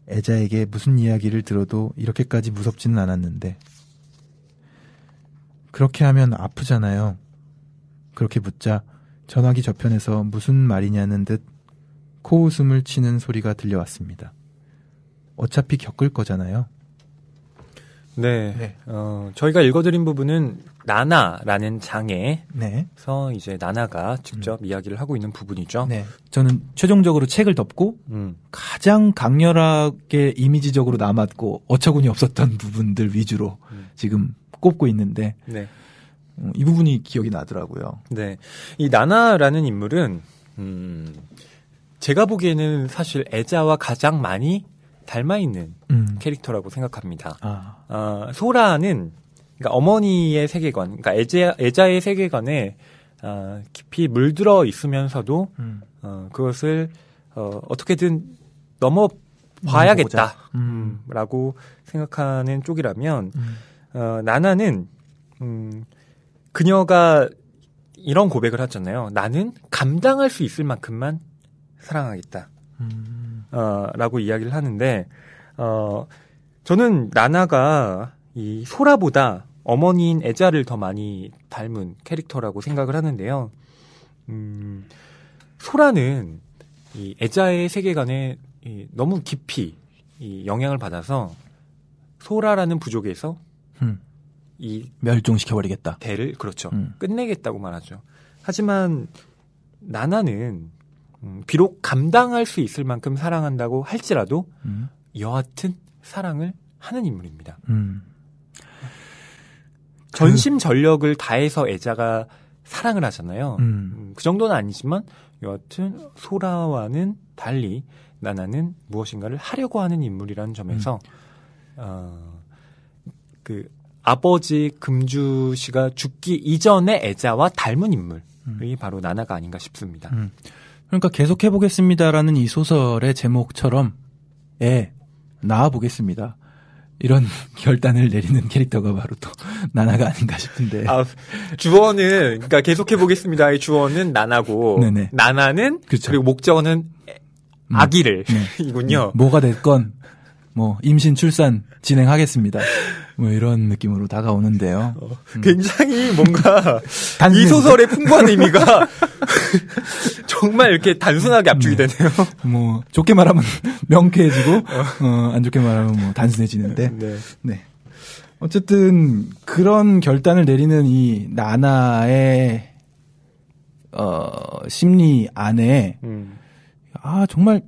애자에게 무슨 이야기를 들어도 이렇게까지 무섭지는 않았는데. 그렇게 하면 아프잖아요. 그렇게 묻자 전화기 저편에서 무슨 말이냐는 듯 코웃음을 치는 소리가 들려왔습니다. 어차피 겪을 거잖아요. 네. 저희가 읽어드린 부분은 나나라는 장에서 네. 이제 나나가 직접 이야기를 하고 있는 부분이죠. 네. 저는 최종적으로 책을 덮고 가장 강렬하게 이미지적으로 남았고 어처구니 없었던 부분들 위주로 지금 꼽고 있는데 네. 이 부분이 기억이 나더라고요. 네. 이 나나라는 인물은 제가 보기에는 사실 애자와 가장 많이 닮아있는 캐릭터라고 생각합니다. 소라는 그러니까 어머니의 세계관, 그러니까 애자의 세계관에 깊이 물들어 있으면서도 그것을 어떻게든 넘어봐야겠다 라고 생각하는 쪽이라면 나나는 그녀가 이런 고백을 하잖아요. 나는 감당할 수 있을 만큼만 사랑하겠다. 라고 이야기를 하는데, 저는 나나가 이 소라보다 어머니인 애자를 더 많이 닮은 캐릭터라고 생각을 하는데요. 소라는 이 애자의 세계관에 너무 깊이 이 영향을 받아서 소라라는 부족에서 이 멸종시켜버리겠다. 대를 그렇죠. 끝내겠다고 말하죠. 하지만 나나는 비록 감당할 수 있을 만큼 사랑한다고 할지라도 여하튼 사랑을 하는 인물입니다. 전심전력을 다해서 애자가 사랑을 하잖아요. 그 정도는 아니지만 여하튼 소라와는 달리 나나는 무엇인가를 하려고 하는 인물이라는 점에서 그 아버지 금주 씨가 죽기 이전의 애자와 닮은 인물이 바로 나나가 아닌가 싶습니다. 그러니까 계속해보겠습니다라는 이 소설의 제목처럼 나와보겠습니다. 이런 결단을 내리는 캐릭터가 바로 또 나나가 아닌가 싶은데. 주어는 그러니까 계속해보겠습니다의 주어는 나나고 네네. 나나는 그렇죠. 그리고 목적어는 아기를 이군요. 뭐가 됐건 뭐 임신 출산 진행하겠습니다. 뭐 이런 느낌으로 다가오는데요. 굉장히 뭔가 이 소설의 풍부한 의미가 정말 이렇게 단순하게 압축이 되네요. 뭐 좋게 말하면 명쾌해지고 안 좋게 말하면 뭐 단순해지는데. 네. 어쨌든 그런 결단을 내리는 이 나나의 심리 안에 정말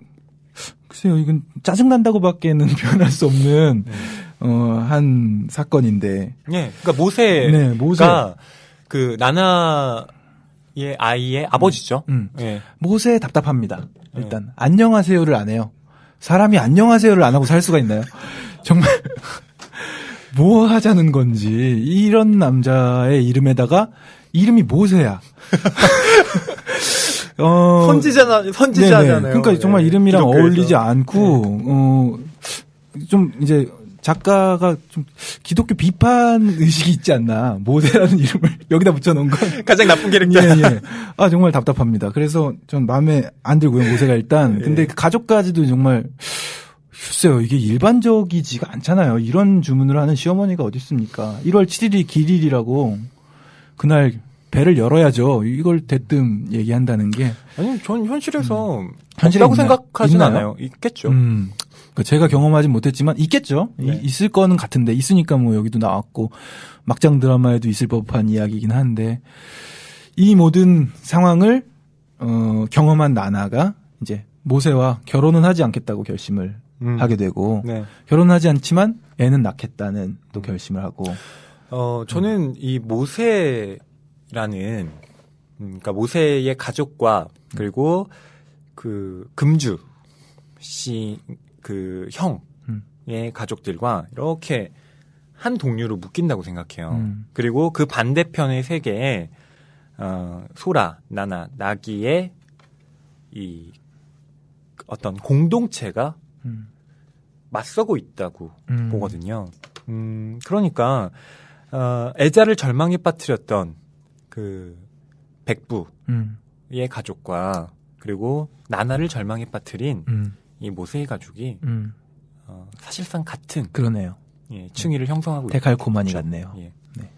글쎄요, 이건 짜증난다고밖에는 표현할 수 없는 한 사건인데. 네, 그러니까 모세가 그 나나의 아이의 아버지죠. 네. 모세 답답합니다. 일단 안녕하세요를 안 해요. 사람이 안녕하세요를 안 하고 살 수가 있나요? 정말 뭐 하자는 건지. 이런 남자의 이름에다가 이름이 모세야. 선지자잖아요. 그러니까 정말 이름이랑 기독교에서. 어울리지 않고, 좀 이제 작가가 좀 기독교 비판 의식이 있지 않나. 모세라는 이름을 여기다 붙여놓은 건. 가장 나쁜 캐릭터. 예. 정말 답답합니다. 그래서 전 마음에 안 들고요, 모세가 일단. 근데 그 가족까지도 정말, 글쎄요, 이게 일반적이지가 않잖아요. 이런 주문을 하는 시어머니가 어디 있습니까? 1월 7일이 길일이라고 그날 배를 열어야죠. 이걸 대뜸 얘기한다는 게. 아니, 전 현실에서 없다고 생각하진 않아요. 있겠죠. 그러니까 제가 경험하진 못했지만 있겠죠. 네. 있을 거는 같은데 있으니까 뭐 여기도 나왔고 막장 드라마에도 있을 법한 이야기이긴 한데 이 모든 상황을 경험한 나나가 이제 모세와 결혼은 하지 않겠다고 결심을 하게 되고 결혼하지 않지만 애는 낳겠다는 또 결심을 하고. 저는 이 모세 라는 그러니까 모세의 가족과 그리고 그 금주 씨 그 형의 가족들과 이렇게 한 동류로 묶인다고 생각해요. 그리고 그 반대편의 세계에 소라, 나나, 나기의 이 어떤 공동체가 맞서고 있다고 보거든요. 그러니까 애자를 절망에 빠뜨렸던 그 백부의 가족과 그리고 나나를 절망에 빠뜨린 이 모세의 가족이 사실상 같은 그러네요. 층위를 형성하고 있죠. 데칼코마니 같네요. 예. 네.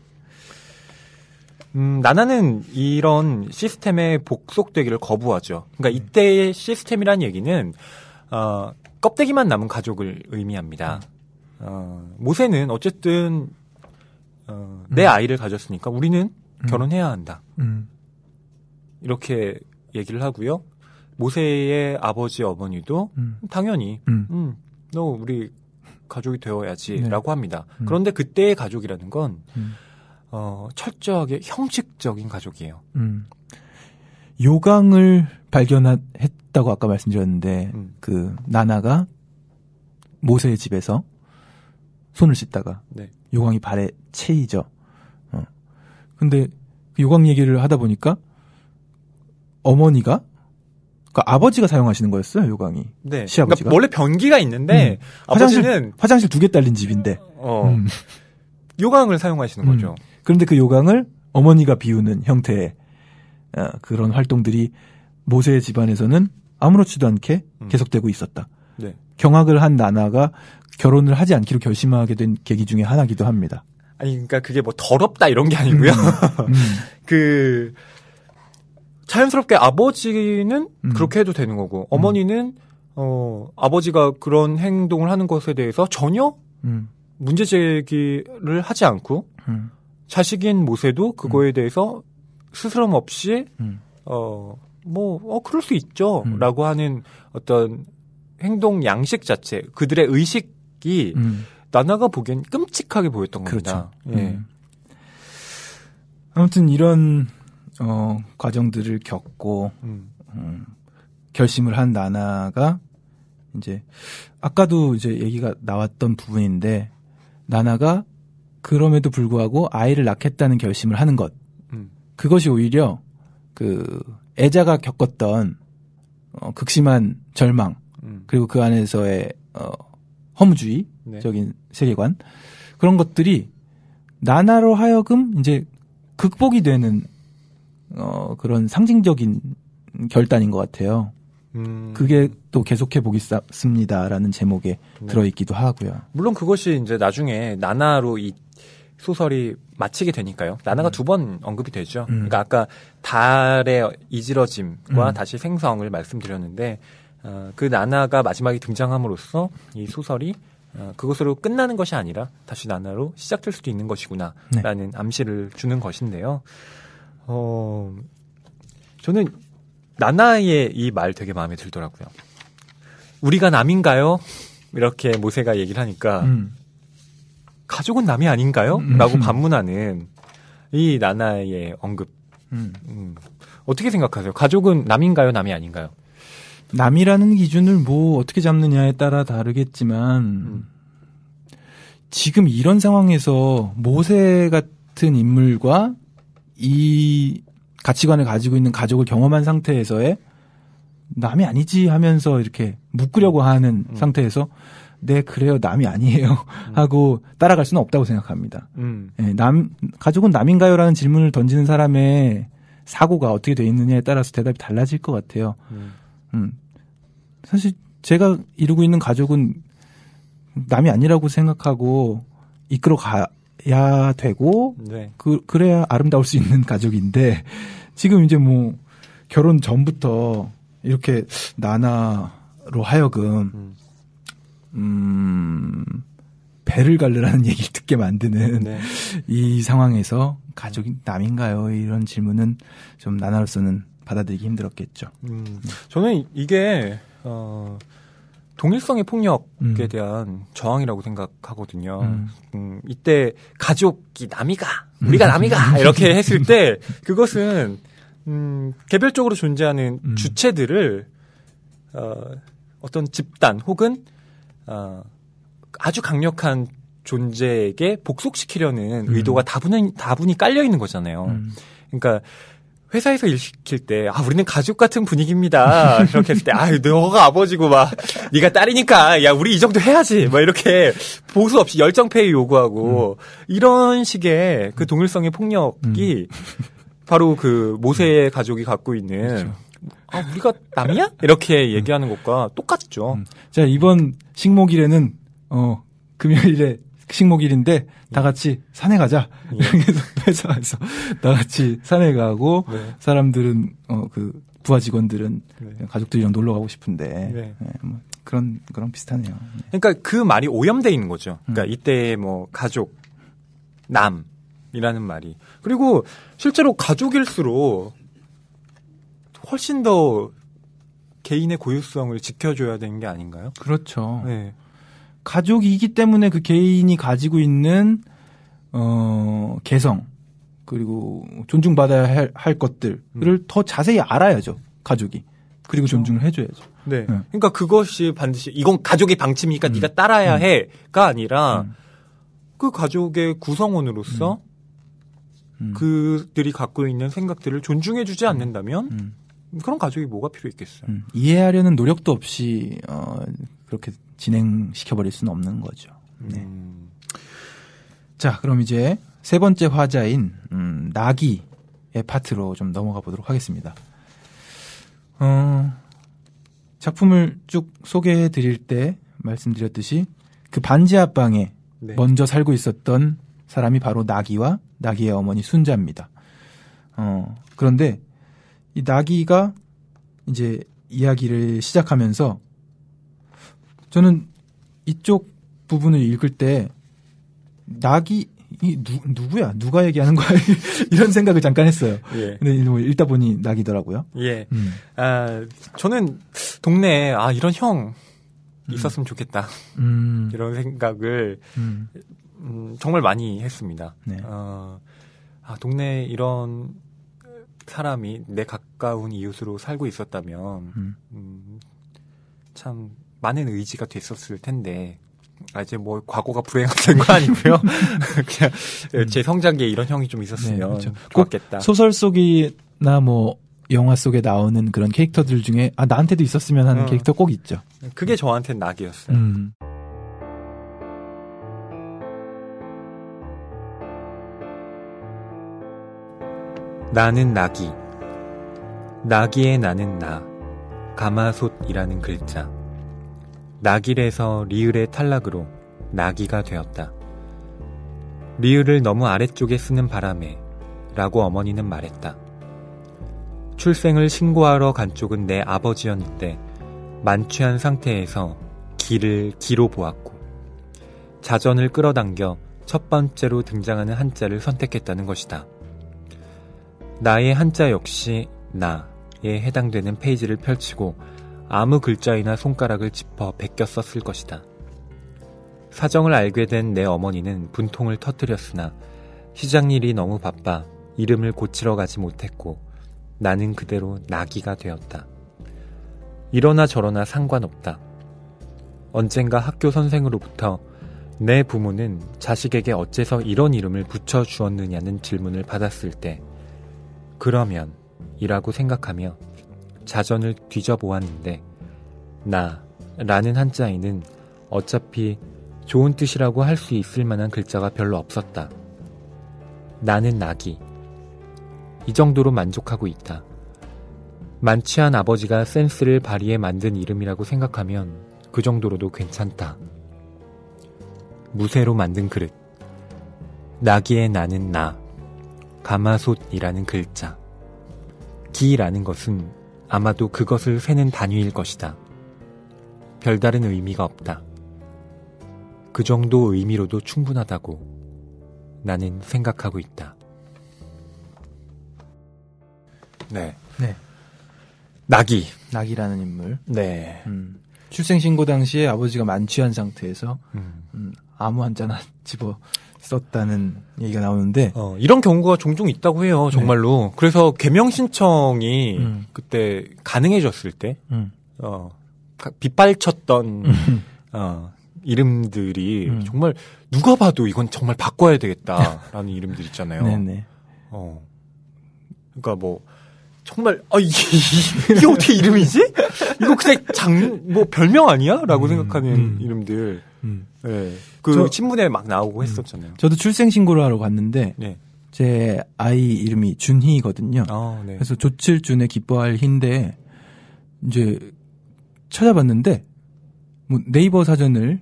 나나는 이런 시스템에 복속되기를 거부하죠. 그러니까 이때의 시스템이란 얘기는 껍데기만 남은 가족을 의미합니다. 모세는 어쨌든 내 아이를 가졌으니까 우리는 결혼해야 한다. 이렇게 얘기를 하고요. 모세의 아버지 어머니도 당연히 너 우리 가족이 되어야지라고 합니다. 그런데 그때의 가족이라는 건 철저하게 형식적인 가족이에요. 요강을 발견했다고 아까 말씀드렸는데 그 나나가 모세의 집에서 손을 씻다가 요강이 발에 채이죠. 근데 그 요강 얘기를 하다 보니까 어머니가 그러니까 아버지가 사용하시는 거였어요, 요강이. 네. 시아버지가. 그러니까 원래 변기가 있는데 아버지는 화장실 2개 딸린 집인데 요강을 사용하시는 거죠. 그런데 그 요강을 어머니가 비우는 형태의 그런 활동들이 모세의 집안에서는 아무렇지도 않게 계속되고 있었다. 네. 경악을 한 나나가 결혼을 하지 않기로 결심하게 된 계기 중에 하나기도 합니다. 아니, 그러니까 그게 뭐 더럽다 이런 게 아니고요. 그 자연스럽게 아버지는 그렇게 해도 되는 거고 어머니는 아버지가 그런 행동을 하는 것에 대해서 전혀 문제 제기를 하지 않고 자식인 모세도 그거에 대해서 스스럼 없이 그럴 수 있죠. 라고 하는 어떤 행동 양식 자체, 그들의 의식이 나나가 보기엔 끔찍하게 보였던 겁니다. 그렇죠. 예. 아무튼 이런 과정들을 겪고 결심을 한 나나가 이제 아까도 이제 얘기가 나왔던 부분인데 나나가 그럼에도 불구하고 아이를 낳겠다는 결심을 하는 것 그것이 오히려 그 애자가 겪었던 극심한 절망 그리고 그 안에서의 허무주의적인 세계관 그런 것들이 나나로 하여금 이제 극복이 되는 그런 상징적인 결단인 것 같아요. 그게 또 계속해 보겠습니다라는 제목에 들어있기도 하고요. 물론 그것이 이제 나중에 나나로 이 소설이 마치게 되니까요. 나나가 두 번 언급이 되죠. 그러니까 아까 달의 이지러짐과 다시 생성을 말씀드렸는데 그 나나가 마지막에 등장함으로써 이 소설이 그것으로 끝나는 것이 아니라 다시 나나로 시작될 수도 있는 것이구나라는 암시를 주는 것인데요. 저는 나나의 이 말 되게 마음에 들더라고요. 우리가 남인가요? 이렇게 모세가 얘기를 하니까 가족은 남이 아닌가요? 라고 반문하는 이 나나의 언급. 어떻게 생각하세요? 가족은 남인가요? 남이 아닌가요? 남이라는 기준을 뭐 어떻게 잡느냐에 따라 다르겠지만 지금 이런 상황에서 모세 같은 인물과 이 가치관을 가지고 있는 가족을 경험한 상태에서의 남이 아니지 하면서 이렇게 묶으려고 하는 상태에서 네 그래요 남이 아니에요 하고 따라갈 수는 없다고 생각합니다. 네, 가족은 남인가요라는 질문을 던지는 사람의 사고가 어떻게 돼 있느냐에 따라서 대답이 달라질 것 같아요. 사실 제가 이루고 있는 가족은 남이 아니라고 생각하고 이끌어 가야 되고 그래야 아름다울 수 있는 가족인데 지금 이제 뭐 결혼 전부터 이렇게 나나로 하여금 배를 갈르라는 얘기를 듣게 만드는 이 상황에서 가족이 남인가요? 이런 질문은 좀 나나로서는 받아들이기 힘들었겠죠. 저는 이게 동일성의 폭력에 대한 저항이라고 생각하거든요. 이때 가족이 남이가 우리가 남이가 이렇게 했을 때 그것은 개별적으로 존재하는 주체들을 어떤 집단 혹은 아주 강력한 존재에게 복속시키려는 의도가 다분히 깔려 있는 거잖아요. 그러니까 회사에서 일 시킬 때, 우리는 가족 같은 분위기입니다. 이렇게 했을 때, 너가 아버지고 네가 딸이니까, 우리 이 정도 해야지. 이렇게 보수 없이 열정페이 요구하고, 이런 식의 그 동일성의 폭력이 바로 그 모세의 가족이 갖고 있는, 그렇죠. 우리가 남이야? 이렇게 얘기하는 것과 똑같죠. 자, 이번 식목일에는, 금요일에 식목일인데 다 같이 산에 가자. 그래서 회사에서 다 같이 산에 가고 사람들은 그 부하 직원들은 가족들이랑 놀러 가고 싶은데 뭐 그런 비슷하네요. 그러니까 그 말이 오염돼 있는 거죠. 그러니까 이때 뭐 가족, 남이라는 말이 그리고 실제로 가족일수록 훨씬 더 개인의 고유성을 지켜줘야 되는 게 아닌가요? 그렇죠. 네. 가족이기 때문에 그 개인이 가지고 있는 개성 그리고 존중받아야 할 것들을 더 자세히 알아야죠. 가족이. 그리고 존중을 해줘야죠. 네. 그러니까 그것이 반드시 이건 가족의 방침이니까 네가 따라야 해가 아니라 그 가족의 구성원으로서 그들이 갖고 있는 생각들을 존중해주지 않는다면 그런 가족이 뭐가 필요 있겠어요. 이해하려는 노력도 없이 그렇게 진행시켜버릴 수는 없는 거죠. 네. 자, 그럼 이제 세 번째 화자인 나기의 파트로 좀 넘어가 보도록 하겠습니다. 작품을 쭉 소개해 드릴 때 말씀드렸듯이 그 반지 앞방에 먼저 살고 있었던 사람이 바로 나기와 나기의 어머니 순자입니다. 그런데 이 나기가 이제 이야기를 시작하면서 저는 이쪽 부분을 읽을 때 낙이 누구야? 누가 얘기하는 거야? 이런 생각을 잠깐 했어요. 예. 근데 뭐 읽다 보니 낙이더라고요. 예. 저는 동네에 이런 형 있었으면 좋겠다. 이런 생각을 정말 많이 했습니다. 네. 동네에 이런 사람이 내 가까운 이웃으로 살고 있었다면 참 많은 의지가 됐었을 텐데 이제 뭐 과거가 불행한 건 아니고요. 그냥 제 성장기에 이런 형이 좀 있었으면 네, 그렇죠. 좋았겠다. 소설 속이나 뭐 영화 속에 나오는 그런 캐릭터들 중에 나한테도 있었으면 하는 캐릭터 꼭 있죠. 그게 저한테는 낙이었어요. 나는 낙이. 낙이의 나는 나. 가마솥이라는 글자. 낙일에서 리을의 탈락으로 낙이가 되었다. 리을을 너무 아래쪽에 쓰는 바람에 라고 어머니는 말했다. 출생을 신고하러 간 쪽은 내 아버지였는데 만취한 상태에서 길을 기로 보았고 자전을 끌어당겨 첫 번째로 등장하는 한자를 선택했다는 것이다. 나의 한자 역시 나에 해당되는 페이지를 펼치고 아무 글자이나 손가락을 짚어 베껴 썼을 것이다. 사정을 알게 된 내 어머니는 분통을 터뜨렸으나 시장 일이 너무 바빠 이름을 고치러 가지 못했고 나는 그대로 낙이가 되었다. 이러나 저러나 상관없다. 언젠가 학교 선생으로부터 내 부모는 자식에게 어째서 이런 이름을 붙여주었느냐는 질문을 받았을 때 그러면 이라고 생각하며 자전을 뒤져보았는데 나라는 한자에는 어차피 좋은 뜻이라고 할 수 있을 만한 글자가 별로 없었다. 나는 낙이. 이 정도로 만족하고 있다. 만취한 아버지가 센스를 발휘해 만든 이름이라고 생각하면 그 정도로도 괜찮다. 무쇠로 만든 그릇. 낙이의 나는 나. 가마솥이라는 글자. 기라는 것은 아마도 그것을 세는 단위일 것이다. 별다른 의미가 없다. 그 정도 의미로도 충분하다고 나는 생각하고 있다. 네. 낙이라는 인물. 네. 출생신고 당시에 아버지가 만취한 상태에서 아무 한자나 집어 썼다는 얘기가 나오는데 이런 경우가 종종 있다고 해요. 정말로. 그래서 개명 신청이 그때 가능해졌을 때 빗발쳤던 이름들이 정말 누가 봐도 이건 정말 바꿔야 되겠다라는 이름들 있잖아요. 네네. 그러니까 뭐 정말 이게 어떻게 이름이지? 이거 그냥 뭐 별명 아니야? 라고 생각하는 이름들. 네. 신문에 막 나오고 했었잖아요. 저도 출생신고를 하러 갔는데 네. 제 아이 이름이 준희거든요. 네. 그래서 조칠준의 기뻐할 희인데 이제 찾아봤는데 뭐 네이버 사전을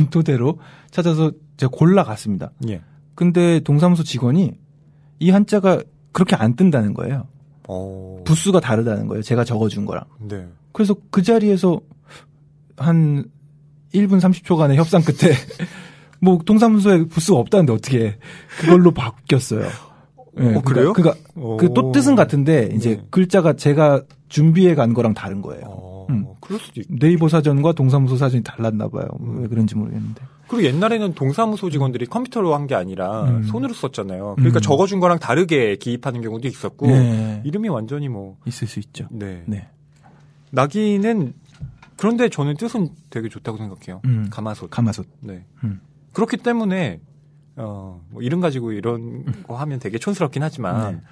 토대로 찾아서 제가 골라갔습니다. 예. 근데 동사무소 직원이 이 한자가 그렇게 안 뜬다는 거예요. 부수가 다르다는 거예요. 제가 적어준 거랑. 네. 그래서 그 자리에서 한 1분 30초간의 협상 끝에 뭐 동사무소에 부수가 없다는데 어떻게 그걸로 바뀌었어요. 네, 그래요? 그러니까 그 또 뜻은 같은데 이제 글자가 제가 준비해 간 거랑 다른 거예요. 그럴 수도 있. 네이버 사전과 동사무소 사전이 달랐나 봐요. 왜 그런지 모르겠는데. 그리고 옛날에는 동사무소 직원들이 컴퓨터로 한 게 아니라 손으로 썼잖아요. 그러니까 적어준 거랑 다르게 기입하는 경우도 있었고 이름이 완전히 뭐 있을 수 있죠. 네. 낙이는 그런데 저는 뜻은 되게 좋다고 생각해요. 가마솥. 네. 그렇기 때문에 뭐 이름 가지고 이런 거 하면 되게 촌스럽긴 하지만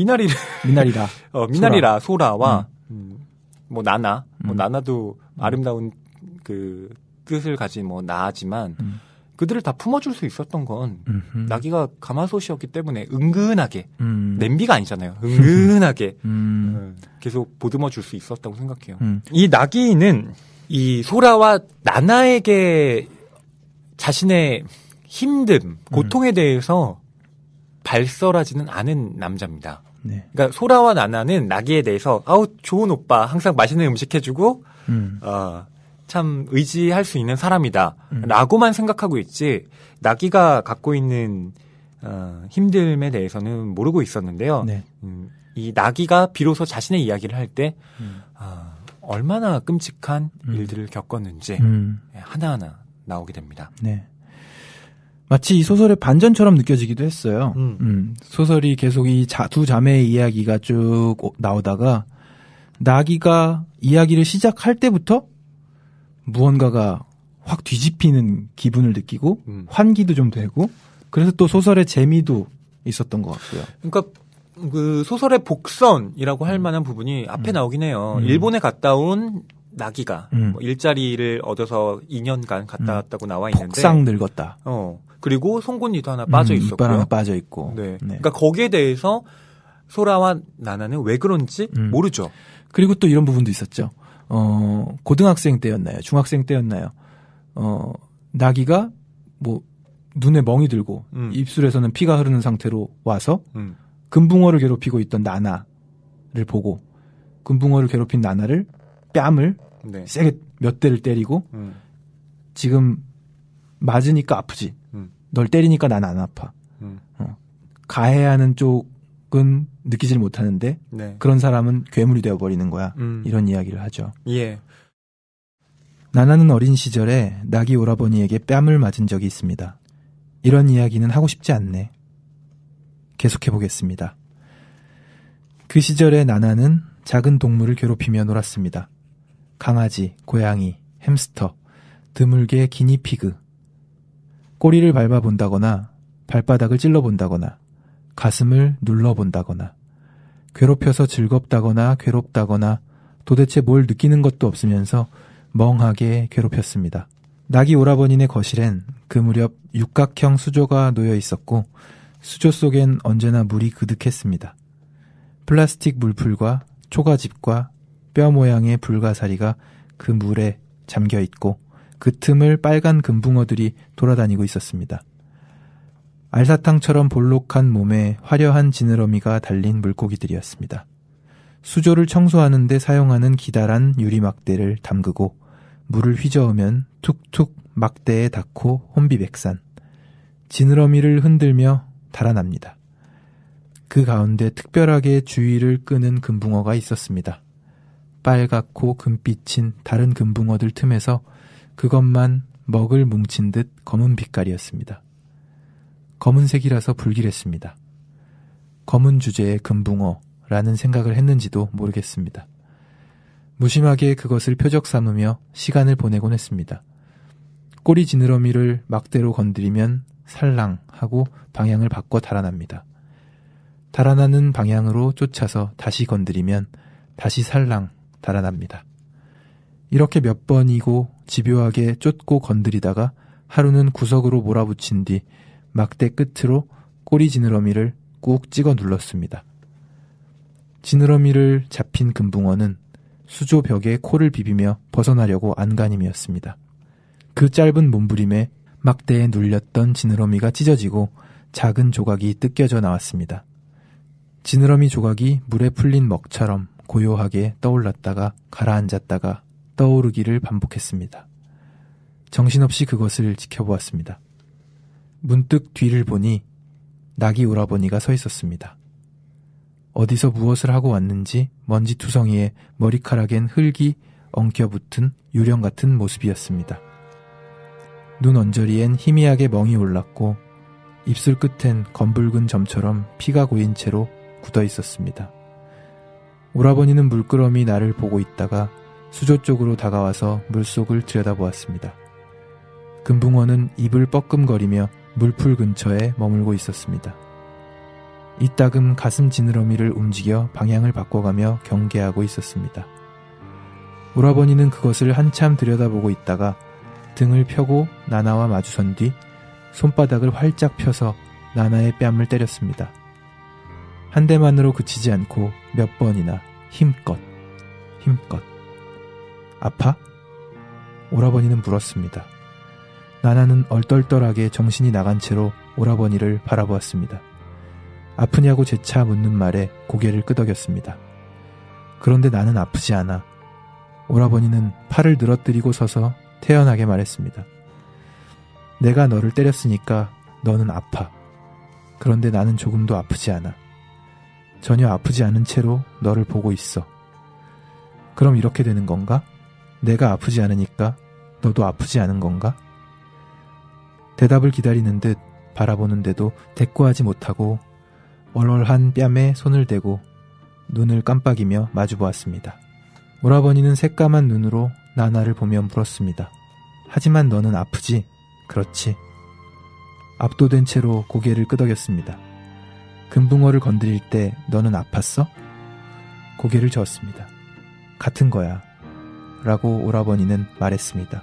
미나리라 소라와 뭐 나나 뭐 나나도 아름다운 그 뜻을 가진 뭐 나지만 그들을 다 품어줄 수 있었던 건 낙이가 가마솥이었기 때문에 은근하게 냄비가 아니잖아요. 은근하게 계속 보듬어 줄 수 있었다고 생각해요. 이 낙이는 이 소라와 나나에게 자신의 힘듦, 고통에 대해서 발설하지는 않은 남자입니다. 네. 그러니까 소라와 나나는 낙이에 대해서 아우 좋은 오빠 항상 맛있는 음식 해주고 참 의지할 수 있는 사람이다 라고만 생각하고 있지 나기가 갖고 있는 힘듦에 대해서는 모르고 있었는데요. 네. 이 나기가 비로소 자신의 이야기를 할 때 얼마나 끔찍한 일들을 겪었는지 하나하나 나오게 됩니다. 네. 마치 이 소설의 반전처럼 느껴지기도 했어요. 소설이 계속 이 두 자매의 이야기가 쭉 나오다가 나기가 이야기를 시작할 때부터 무언가가 확 뒤집히는 기분을 느끼고 환기도 좀 되고 그래서 또 소설의 재미도 있었던 것 같고요. 그러니까 그 소설의 복선이라고 할 만한 부분이 앞에 나오긴 해요. 일본에 갔다 온 나기가 뭐 일자리를 얻어서 2년간 갔다 왔다고 나와 있는데 폭삭 늙었다. 그리고 송곳니도 하나 빠져 있었고요. 이빨 하나 빠져 있고. 네. 네. 그러니까 거기에 대해서 소라와 나나는 왜 그런지 모르죠. 그리고 또 이런 부분도 있었죠. 고등학생 때였나요? 중학생 때였나요? 나기가 뭐 눈에 멍이 들고 입술에서는 피가 흐르는 상태로 와서 금붕어를 괴롭히고 있던 나나를 보고 금붕어를 괴롭힌 나나를 뺨을 네. 세게 몇 대를 때리고 지금 맞으니까 아프지. 널 때리니까 난 안 아파. 가해하는 쪽은 느끼질 못하는데 네. 그런 사람은 괴물이 되어버리는 거야. 이런 이야기를 하죠. 예. 나나는 어린 시절에 나기 오라버니에게 뺨을 맞은 적이 있습니다. 이런 이야기는 하고 싶지 않네. 계속해보겠습니다. 그 시절에 나나는 작은 동물을 괴롭히며 놀았습니다. 강아지, 고양이, 햄스터, 드물게 기니피그. 꼬리를 밟아본다거나 발바닥을 찔러본다거나 가슴을 눌러본다거나 괴롭혀서 즐겁다거나 괴롭다거나 도대체 뭘 느끼는 것도 없으면서 멍하게 괴롭혔습니다. 나기 오라버니네 거실엔 그 무렵 육각형 수조가 놓여 있었고 수조 속엔 언제나 물이 그득했습니다. 플라스틱 물풀과 초가집과 뼈 모양의 불가사리가 그 물에 잠겨 있고 그 틈을 빨간 금붕어들이 돌아다니고 있었습니다. 알사탕처럼 볼록한 몸에 화려한 지느러미가 달린 물고기들이었습니다. 수조를 청소하는 데 사용하는 기다란 유리막대를 담그고 물을 휘저으면 툭툭 막대에 닿고 혼비백산. 지느러미를 흔들며 달아납니다. 그 가운데 특별하게 주의를 끄는 금붕어가 있었습니다. 빨갛고 금빛인 다른 금붕어들 틈에서 그것만 먹을 뭉친 듯 검은 빛깔이었습니다. 검은색이라서 불길했습니다. 검은 주제의 금붕어라는 생각을 했는지도 모르겠습니다. 무심하게 그것을 표적 삼으며 시간을 보내곤 했습니다. 꼬리 지느러미를 막대로 건드리면 살랑 하고 방향을 바꿔 달아납니다. 달아나는 방향으로 쫓아서 다시 건드리면 다시 살랑 달아납니다. 이렇게 몇 번이고 집요하게 쫓고 건드리다가 하루는 구석으로 몰아붙인 뒤 막대 끝으로 꼬리 지느러미를 꾹 찍어 눌렀습니다. 지느러미를 잡힌 금붕어는 수조 벽에 코를 비비며 벗어나려고 안간힘이었습니다. 그 짧은 몸부림에 막대에 눌렸던 지느러미가 찢어지고 작은 조각이 뜯겨져 나왔습니다. 지느러미 조각이 물에 풀린 먹처럼 고요하게 떠올랐다가 가라앉았다가 떠오르기를 반복했습니다. 정신없이 그것을 지켜보았습니다. 문득 뒤를 보니 나기 오라버니가 서 있었습니다. 어디서 무엇을 하고 왔는지 먼지투성이에 머리카락엔 흙이 엉켜붙은 유령 같은 모습이었습니다. 눈 언저리엔 희미하게 멍이 올랐고 입술 끝엔 검붉은 점처럼 피가 고인 채로 굳어 있었습니다. 오라버니는 물끄러미 나를 보고 있다가 수조 쪽으로 다가와서 물속을 들여다보았습니다. 금붕어는 입을 뻐끔거리며 물풀 근처에 머물고 있었습니다. 이따금 가슴 지느러미를 움직여 방향을 바꿔가며 경계하고 있었습니다. 오라버니는 그것을 한참 들여다보고 있다가 등을 펴고 나나와 마주선 뒤 손바닥을 활짝 펴서 나나의 뺨을 때렸습니다. 한 대만으로 그치지 않고 몇 번이나 힘껏. 아파? 오라버니는 물었습니다. 나나는 얼떨떨하게 정신이 나간 채로 오라버니를 바라보았습니다. 아프냐고 재차 묻는 말에 고개를 끄덕였습니다. 그런데 나는 아프지 않아. 오라버니는 팔을 늘어뜨리고 서서 태연하게 말했습니다. 내가 너를 때렸으니까 너는 아파. 그런데 나는 조금도 아프지 않아. 전혀 아프지 않은 채로 너를 보고 있어. 그럼 이렇게 되는 건가? 내가 아프지 않으니까 너도 아프지 않은 건가? 대답을 기다리는 듯 바라보는데도 대꾸하지 못하고 얼얼한 뺨에 손을 대고 눈을 깜빡이며 마주보았습니다. 오라버니는 새까만 눈으로 나나를 보며 물었습니다. 하지만 너는 아프지? 그렇지. 압도된 채로 고개를 끄덕였습니다. 금붕어를 건드릴 때 너는 아팠어? 고개를 저었습니다. 같은 거야. 라고 오라버니는 말했습니다.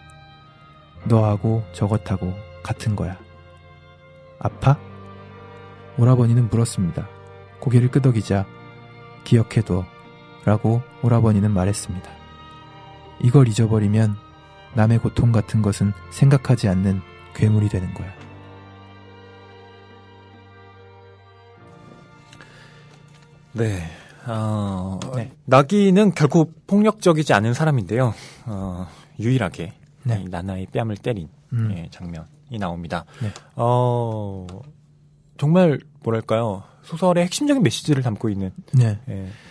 너하고 저것하고 같은 거야. 아파? 오라버니는 물었습니다. 고개를 끄덕이자 기억해둬 라고 오라버니는 말했습니다. 이걸 잊어버리면 남의 고통 같은 것은 생각하지 않는 괴물이 되는 거야. 네. 나기는 결코 폭력적이지 않은 사람인데요. 유일하게 이 나나의 뺨을 때린 장면이 나옵니다. 네. 정말 뭐랄까요. 소설의 핵심적인 메시지를 담고 있는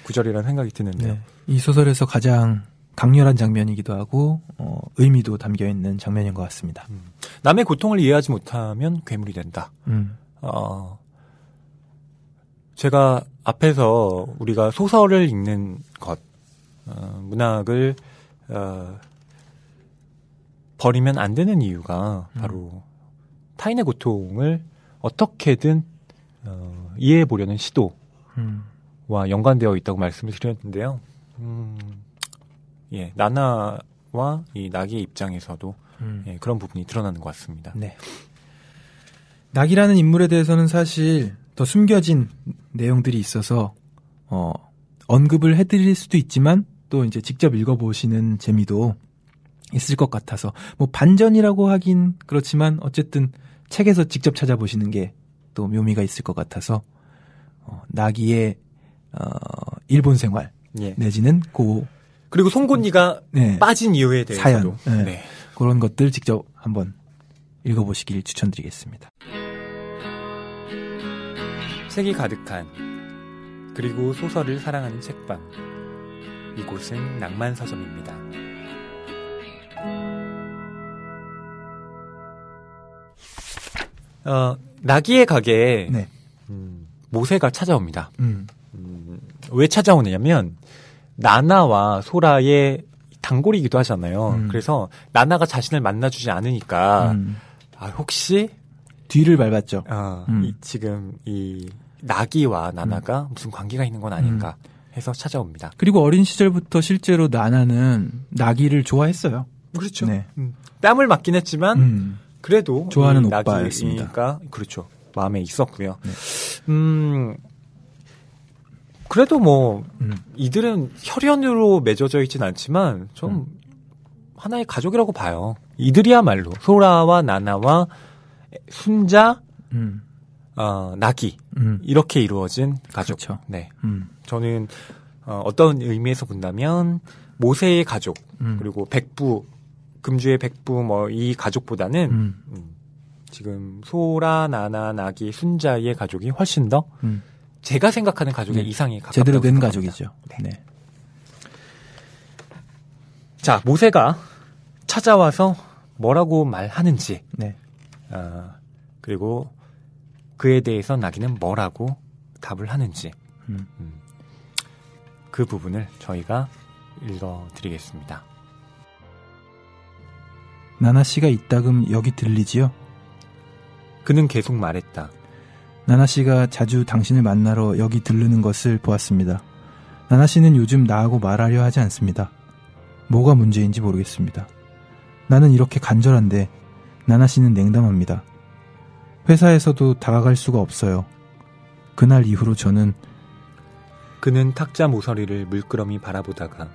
구절이라는 생각이 드는데요. 네. 이 소설에서 가장 강렬한 장면이기도 하고 의미도 담겨있는 장면인 것 같습니다. 남의 고통을 이해하지 못하면 괴물이 된다. 제가 앞에서 우리가 소설을 읽는 것, 문학을 버리면 안 되는 이유가 바로 타인의 고통을 어떻게든 이해해 보려는 시도와 연관되어 있다고 말씀을 드렸는데요. 나나와 이 나기의 입장에서도 그런 부분이 드러나는 것 같습니다. 네. 나기라는 인물에 대해서는 사실 더 숨겨진 내용들이 있어서 언급을 해드릴 수도 있지만 또 이제 직접 읽어보시는 재미도 있을 것 같아서 뭐 반전이라고 하긴 그렇지만 어쨌든 책에서 직접 찾아보시는 게 또 묘미가 있을 것 같아서 나기의 일본 생활 내지는 그리고 송곳니가 빠진 이유에 대해서도 사연 그런 것들 직접 한번 읽어보시길 추천드리겠습니다. 책이 가득한 그리고 소설을 사랑하는 책방, 이곳은 낭만서점입니다. 나기의 가게에 모세가 찾아옵니다. 왜 찾아오느냐면 나나와 소라의 단골이기도 하잖아요. 그래서 나나가 자신을 만나주지 않으니까 혹시 뒤를 밟았죠. 지금 이 나기와 나나가 무슨 관계가 있는 건 아닌가 해서 찾아옵니다. 그리고 어린 시절부터 실제로 나나는 나기를 좋아했어요. 그렇죠. 네. 뺨을 맞긴 했지만 그래도 좋아하는 오빠였습니다. 나기가 그렇죠. 마음에 있었고요. 그래도 뭐 이들은 혈연으로 맺어져 있진 않지만 좀 하나의 가족이라고 봐요. 이들이야말로 소라와 나나와 순자, 나기 이렇게 이루어진 가족. 그렇죠. 네, 저는 어떤 의미에서 본다면 모세의 가족 그리고 백부 금주의 백부 뭐 이 가족보다는 지금 소라, 나나, 나기, 순자의 가족이 훨씬 더 제가 생각하는 가족의 이상에 가깝다고 제대로 된 생각합니다. 가족이죠. 네. 자, 모세가 찾아와서 뭐라고 말하는지, 그리고 그에 대해서 나기는 뭐라고 답을 하는지, 그 부분을 저희가 읽어드리겠습니다. 나나 씨가 이따금 여기 들리지요? 그는 계속 말했다. 나나 씨가 자주 당신을 만나러 여기 들르는 것을 보았습니다. 나나 씨는 요즘 나하고 말하려 하지 않습니다. 뭐가 문제인지 모르겠습니다. 나는 이렇게 간절한데 나나 씨는 냉담합니다. 회사에서도 다가갈 수가 없어요. 그날 이후로 그는 탁자 모서리를 물끄러미 바라보다가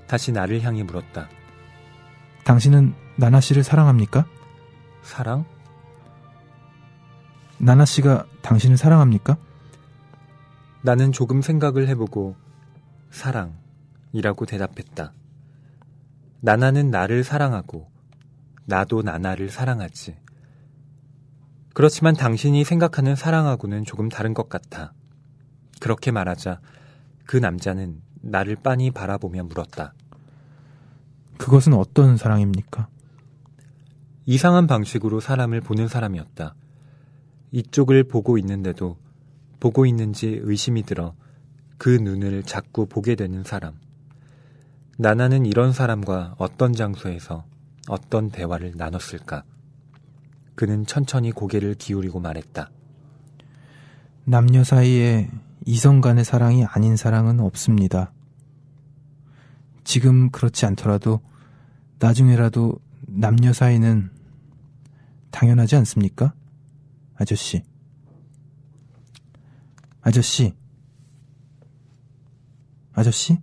다시 나를 향해 물었다. 당신은 나나 씨를 사랑합니까? 사랑? 나나 씨가 당신을 사랑합니까? 나는 조금 생각을 해보고 사랑이라고 대답했다. 나나는 나를 사랑하고 나도 나나를 사랑하지. 그렇지만 당신이 생각하는 사랑하고는 조금 다른 것 같아. 그렇게 말하자 그 남자는 나를 빤히 바라보며 물었다. 그것은 어떤 사랑입니까? 이상한 방식으로 사람을 보는 사람이었다. 이쪽을 보고 있는데도 보고 있는지 의심이 들어 그 눈을 자꾸 보게 되는 사람. 나나는 이런 사람과 어떤 장소에서 어떤 대화를 나눴을까? 그는 천천히 고개를 기울이고 말했다. 남녀 사이에 이성 간의 사랑이 아닌 사랑은 없습니다. 지금 그렇지 않더라도 나중에라도 남녀 사이는 당연하지 않습니까? 아저씨. 아저씨. 아저씨?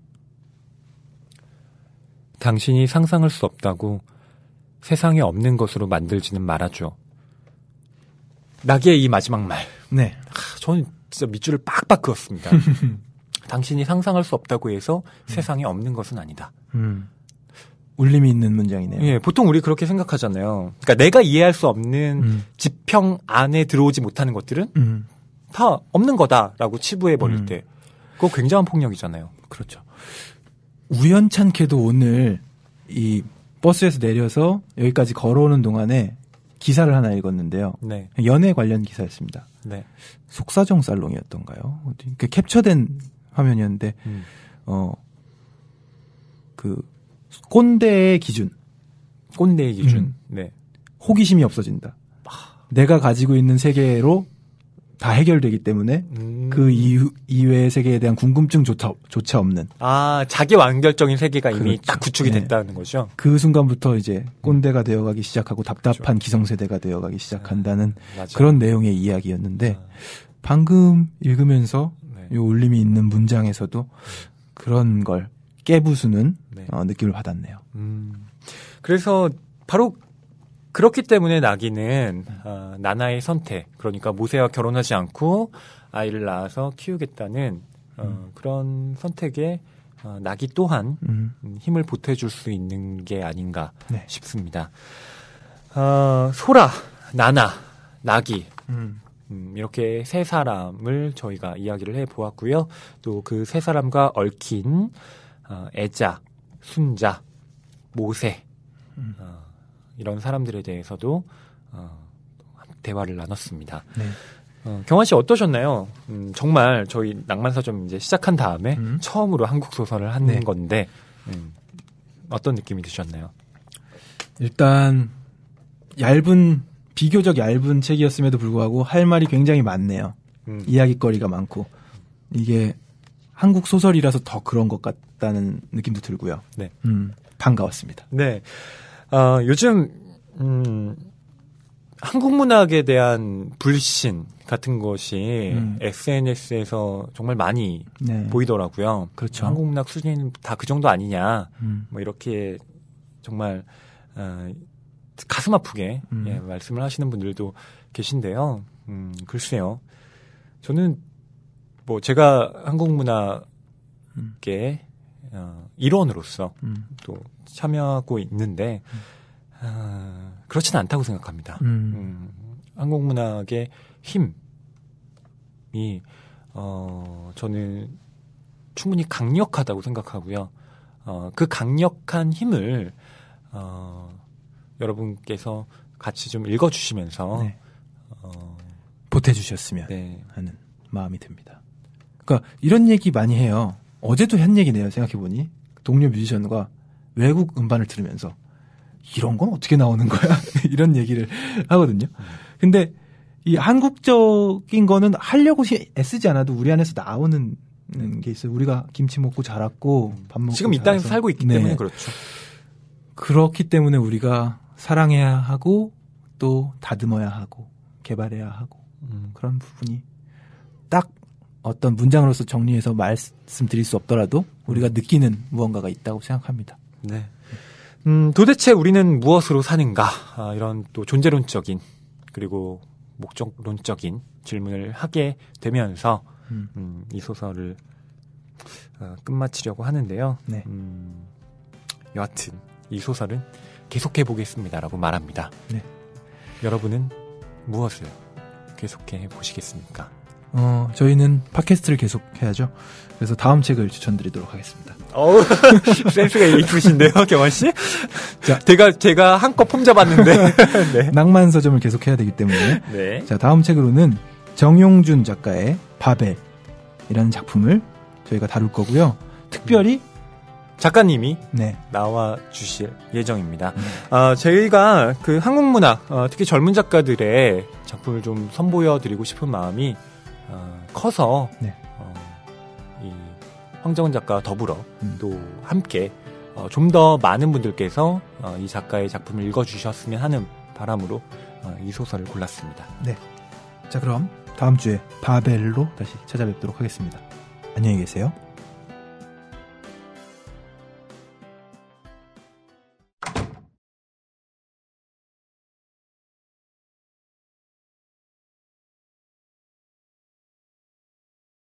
당신이 상상할 수 없다고 세상에 없는 것으로 만들지는 말아줘. 나기의 이 마지막 말. 네. 저는 진짜 밑줄을 빡빡 그었습니다. 당신이 상상할 수 없다고 해서 세상에 없는 것은 아니다. 울림이 있는 문장이네요. 예, 보통 우리 그렇게 생각하잖아요. 그러니까 내가 이해할 수 없는 지평 안에 들어오지 못하는 것들은 다 없는 거다라고 치부해 버릴 때 그거 굉장한 폭력이잖아요. 그렇죠. 우연찮게도 오늘 이 버스에서 내려서 여기까지 걸어오는 동안에 기사를 하나 읽었는데요. 네. 연애 관련 기사였습니다. 네. 속사정 살롱이었던가요? 그 캡처된 화면이었는데 그 꼰대의 기준. 꼰대의 기준. 네. 호기심이 없어진다. 내가 가지고 있는 세계로 다 해결되기 때문에 그 이외의 세계에 대한 궁금증조차 없는. 아, 자기 완결적인 세계가 이미 그렇죠. 딱 구축이 됐다는 거죠. 그 순간부터 이제 꼰대가 되어가기 시작하고 답답한 기성세대가 되어가기 시작한다는 그런 내용의 이야기였는데 방금 읽으면서 이 울림이 있는 문장에서도 그런 걸 깨부수는 느낌을 받았네요. 그래서 바로 그렇기 때문에 나기는 나나의 선택, 그러니까 모세와 결혼하지 않고 아이를 낳아서 키우겠다는 그런 선택에 나기 또한 힘을 보태줄 수 있는 게 아닌가 싶습니다. 소라, 나나, 나기 이렇게 세 사람을 저희가 이야기를 해보았고요. 또 그 세 사람과 얽힌 애자, 순자, 모세 이런 사람들에 대해서도 대화를 나눴습니다. 네. 경환 씨 어떠셨나요? 정말 저희 낭만서점 이제 시작한 다음에 처음으로 한국 소설을 하는 건데 어떤 느낌이 드셨나요? 일단 비교적 얇은 책이었음에도 불구하고 할 말이 굉장히 많네요. 이야기거리가 많고 이게 한국 소설이라서 더 그런 것 같다는 느낌도 들고요. 네. 반가웠습니다. 네. 요즘 한국 문학에 대한 불신 같은 것이 SNS에서 정말 많이 보이더라고요. 그렇죠. 한국 문학 수준은 다 그 정도 아니냐. 뭐 이렇게 정말 가슴 아프게 말씀을 하시는 분들도 계신데요. 글쎄요. 저는 뭐 제가 한국 문학계 일원으로서 또 참여하고 있는데 그렇지는 않다고 생각합니다. 한국 문학의 힘이 저는 충분히 강력하다고 생각하고요. 그 강력한 힘을 여러분께서 같이 좀 읽어주시면서 보태주셨으면 하는 마음이 듭니다. 그러니까 이런 얘기 많이 해요. 어제도 한 얘기네요. 생각해보니 동료 뮤지션과 외국 음반을 들으면서 이런 건 어떻게 나오는 거야? 이런 얘기를 하거든요. 근데 이 한국적인 거는 하려고 애쓰지 않아도 우리 안에서 나오는 게 있어요. 우리가 김치 먹고 자랐고 밥 먹고 지금 이 땅에서 살고 있기 때문에 그렇죠. 그렇기 때문에 우리가 사랑해야 하고 또 다듬어야 하고 개발해야 하고 그런 부분이 딱 어떤 문장으로서 정리해서 말씀드릴 수 없더라도 우리가 느끼는 무언가가 있다고 생각합니다. 네. 도대체 우리는 무엇으로 사는가? 이런 또 존재론적인 그리고 목적론적인 질문을 하게 되면서 이 소설을 끝마치려고 하는데요. 여하튼 이 소설은 계속해 보겠습니다라고 말합니다. 네. 여러분은 무엇을 계속해 보시겠습니까? 저희는 팟캐스트를 계속 해야죠. 그래서 다음 책을 추천드리도록 하겠습니다. 센스가 있으신데요, 경환 씨? 자, 제가 한껏 폼잡았는데. 네. 낭만 서점을 계속 해야 되기 때문에. 네. 자, 다음 책으로는 정용준 작가의 바벨이라는 작품을 저희가 다룰 거고요. 특별히 작가님이 네. 나와 주실 예정입니다. 저희가 그 한국 문학, 특히 젊은 작가들의 작품을 좀 선보여 드리고 싶은 마음이 커서 네. 이 황정은 작가와 더불어 또 함께 좀 더 많은 분들께서 이 작가의 작품을 읽어주셨으면 하는 바람으로 이 소설을 골랐습니다. 네. 자, 그럼 다음 주에 바벨로 다시 찾아뵙도록 하겠습니다. 안녕히 계세요.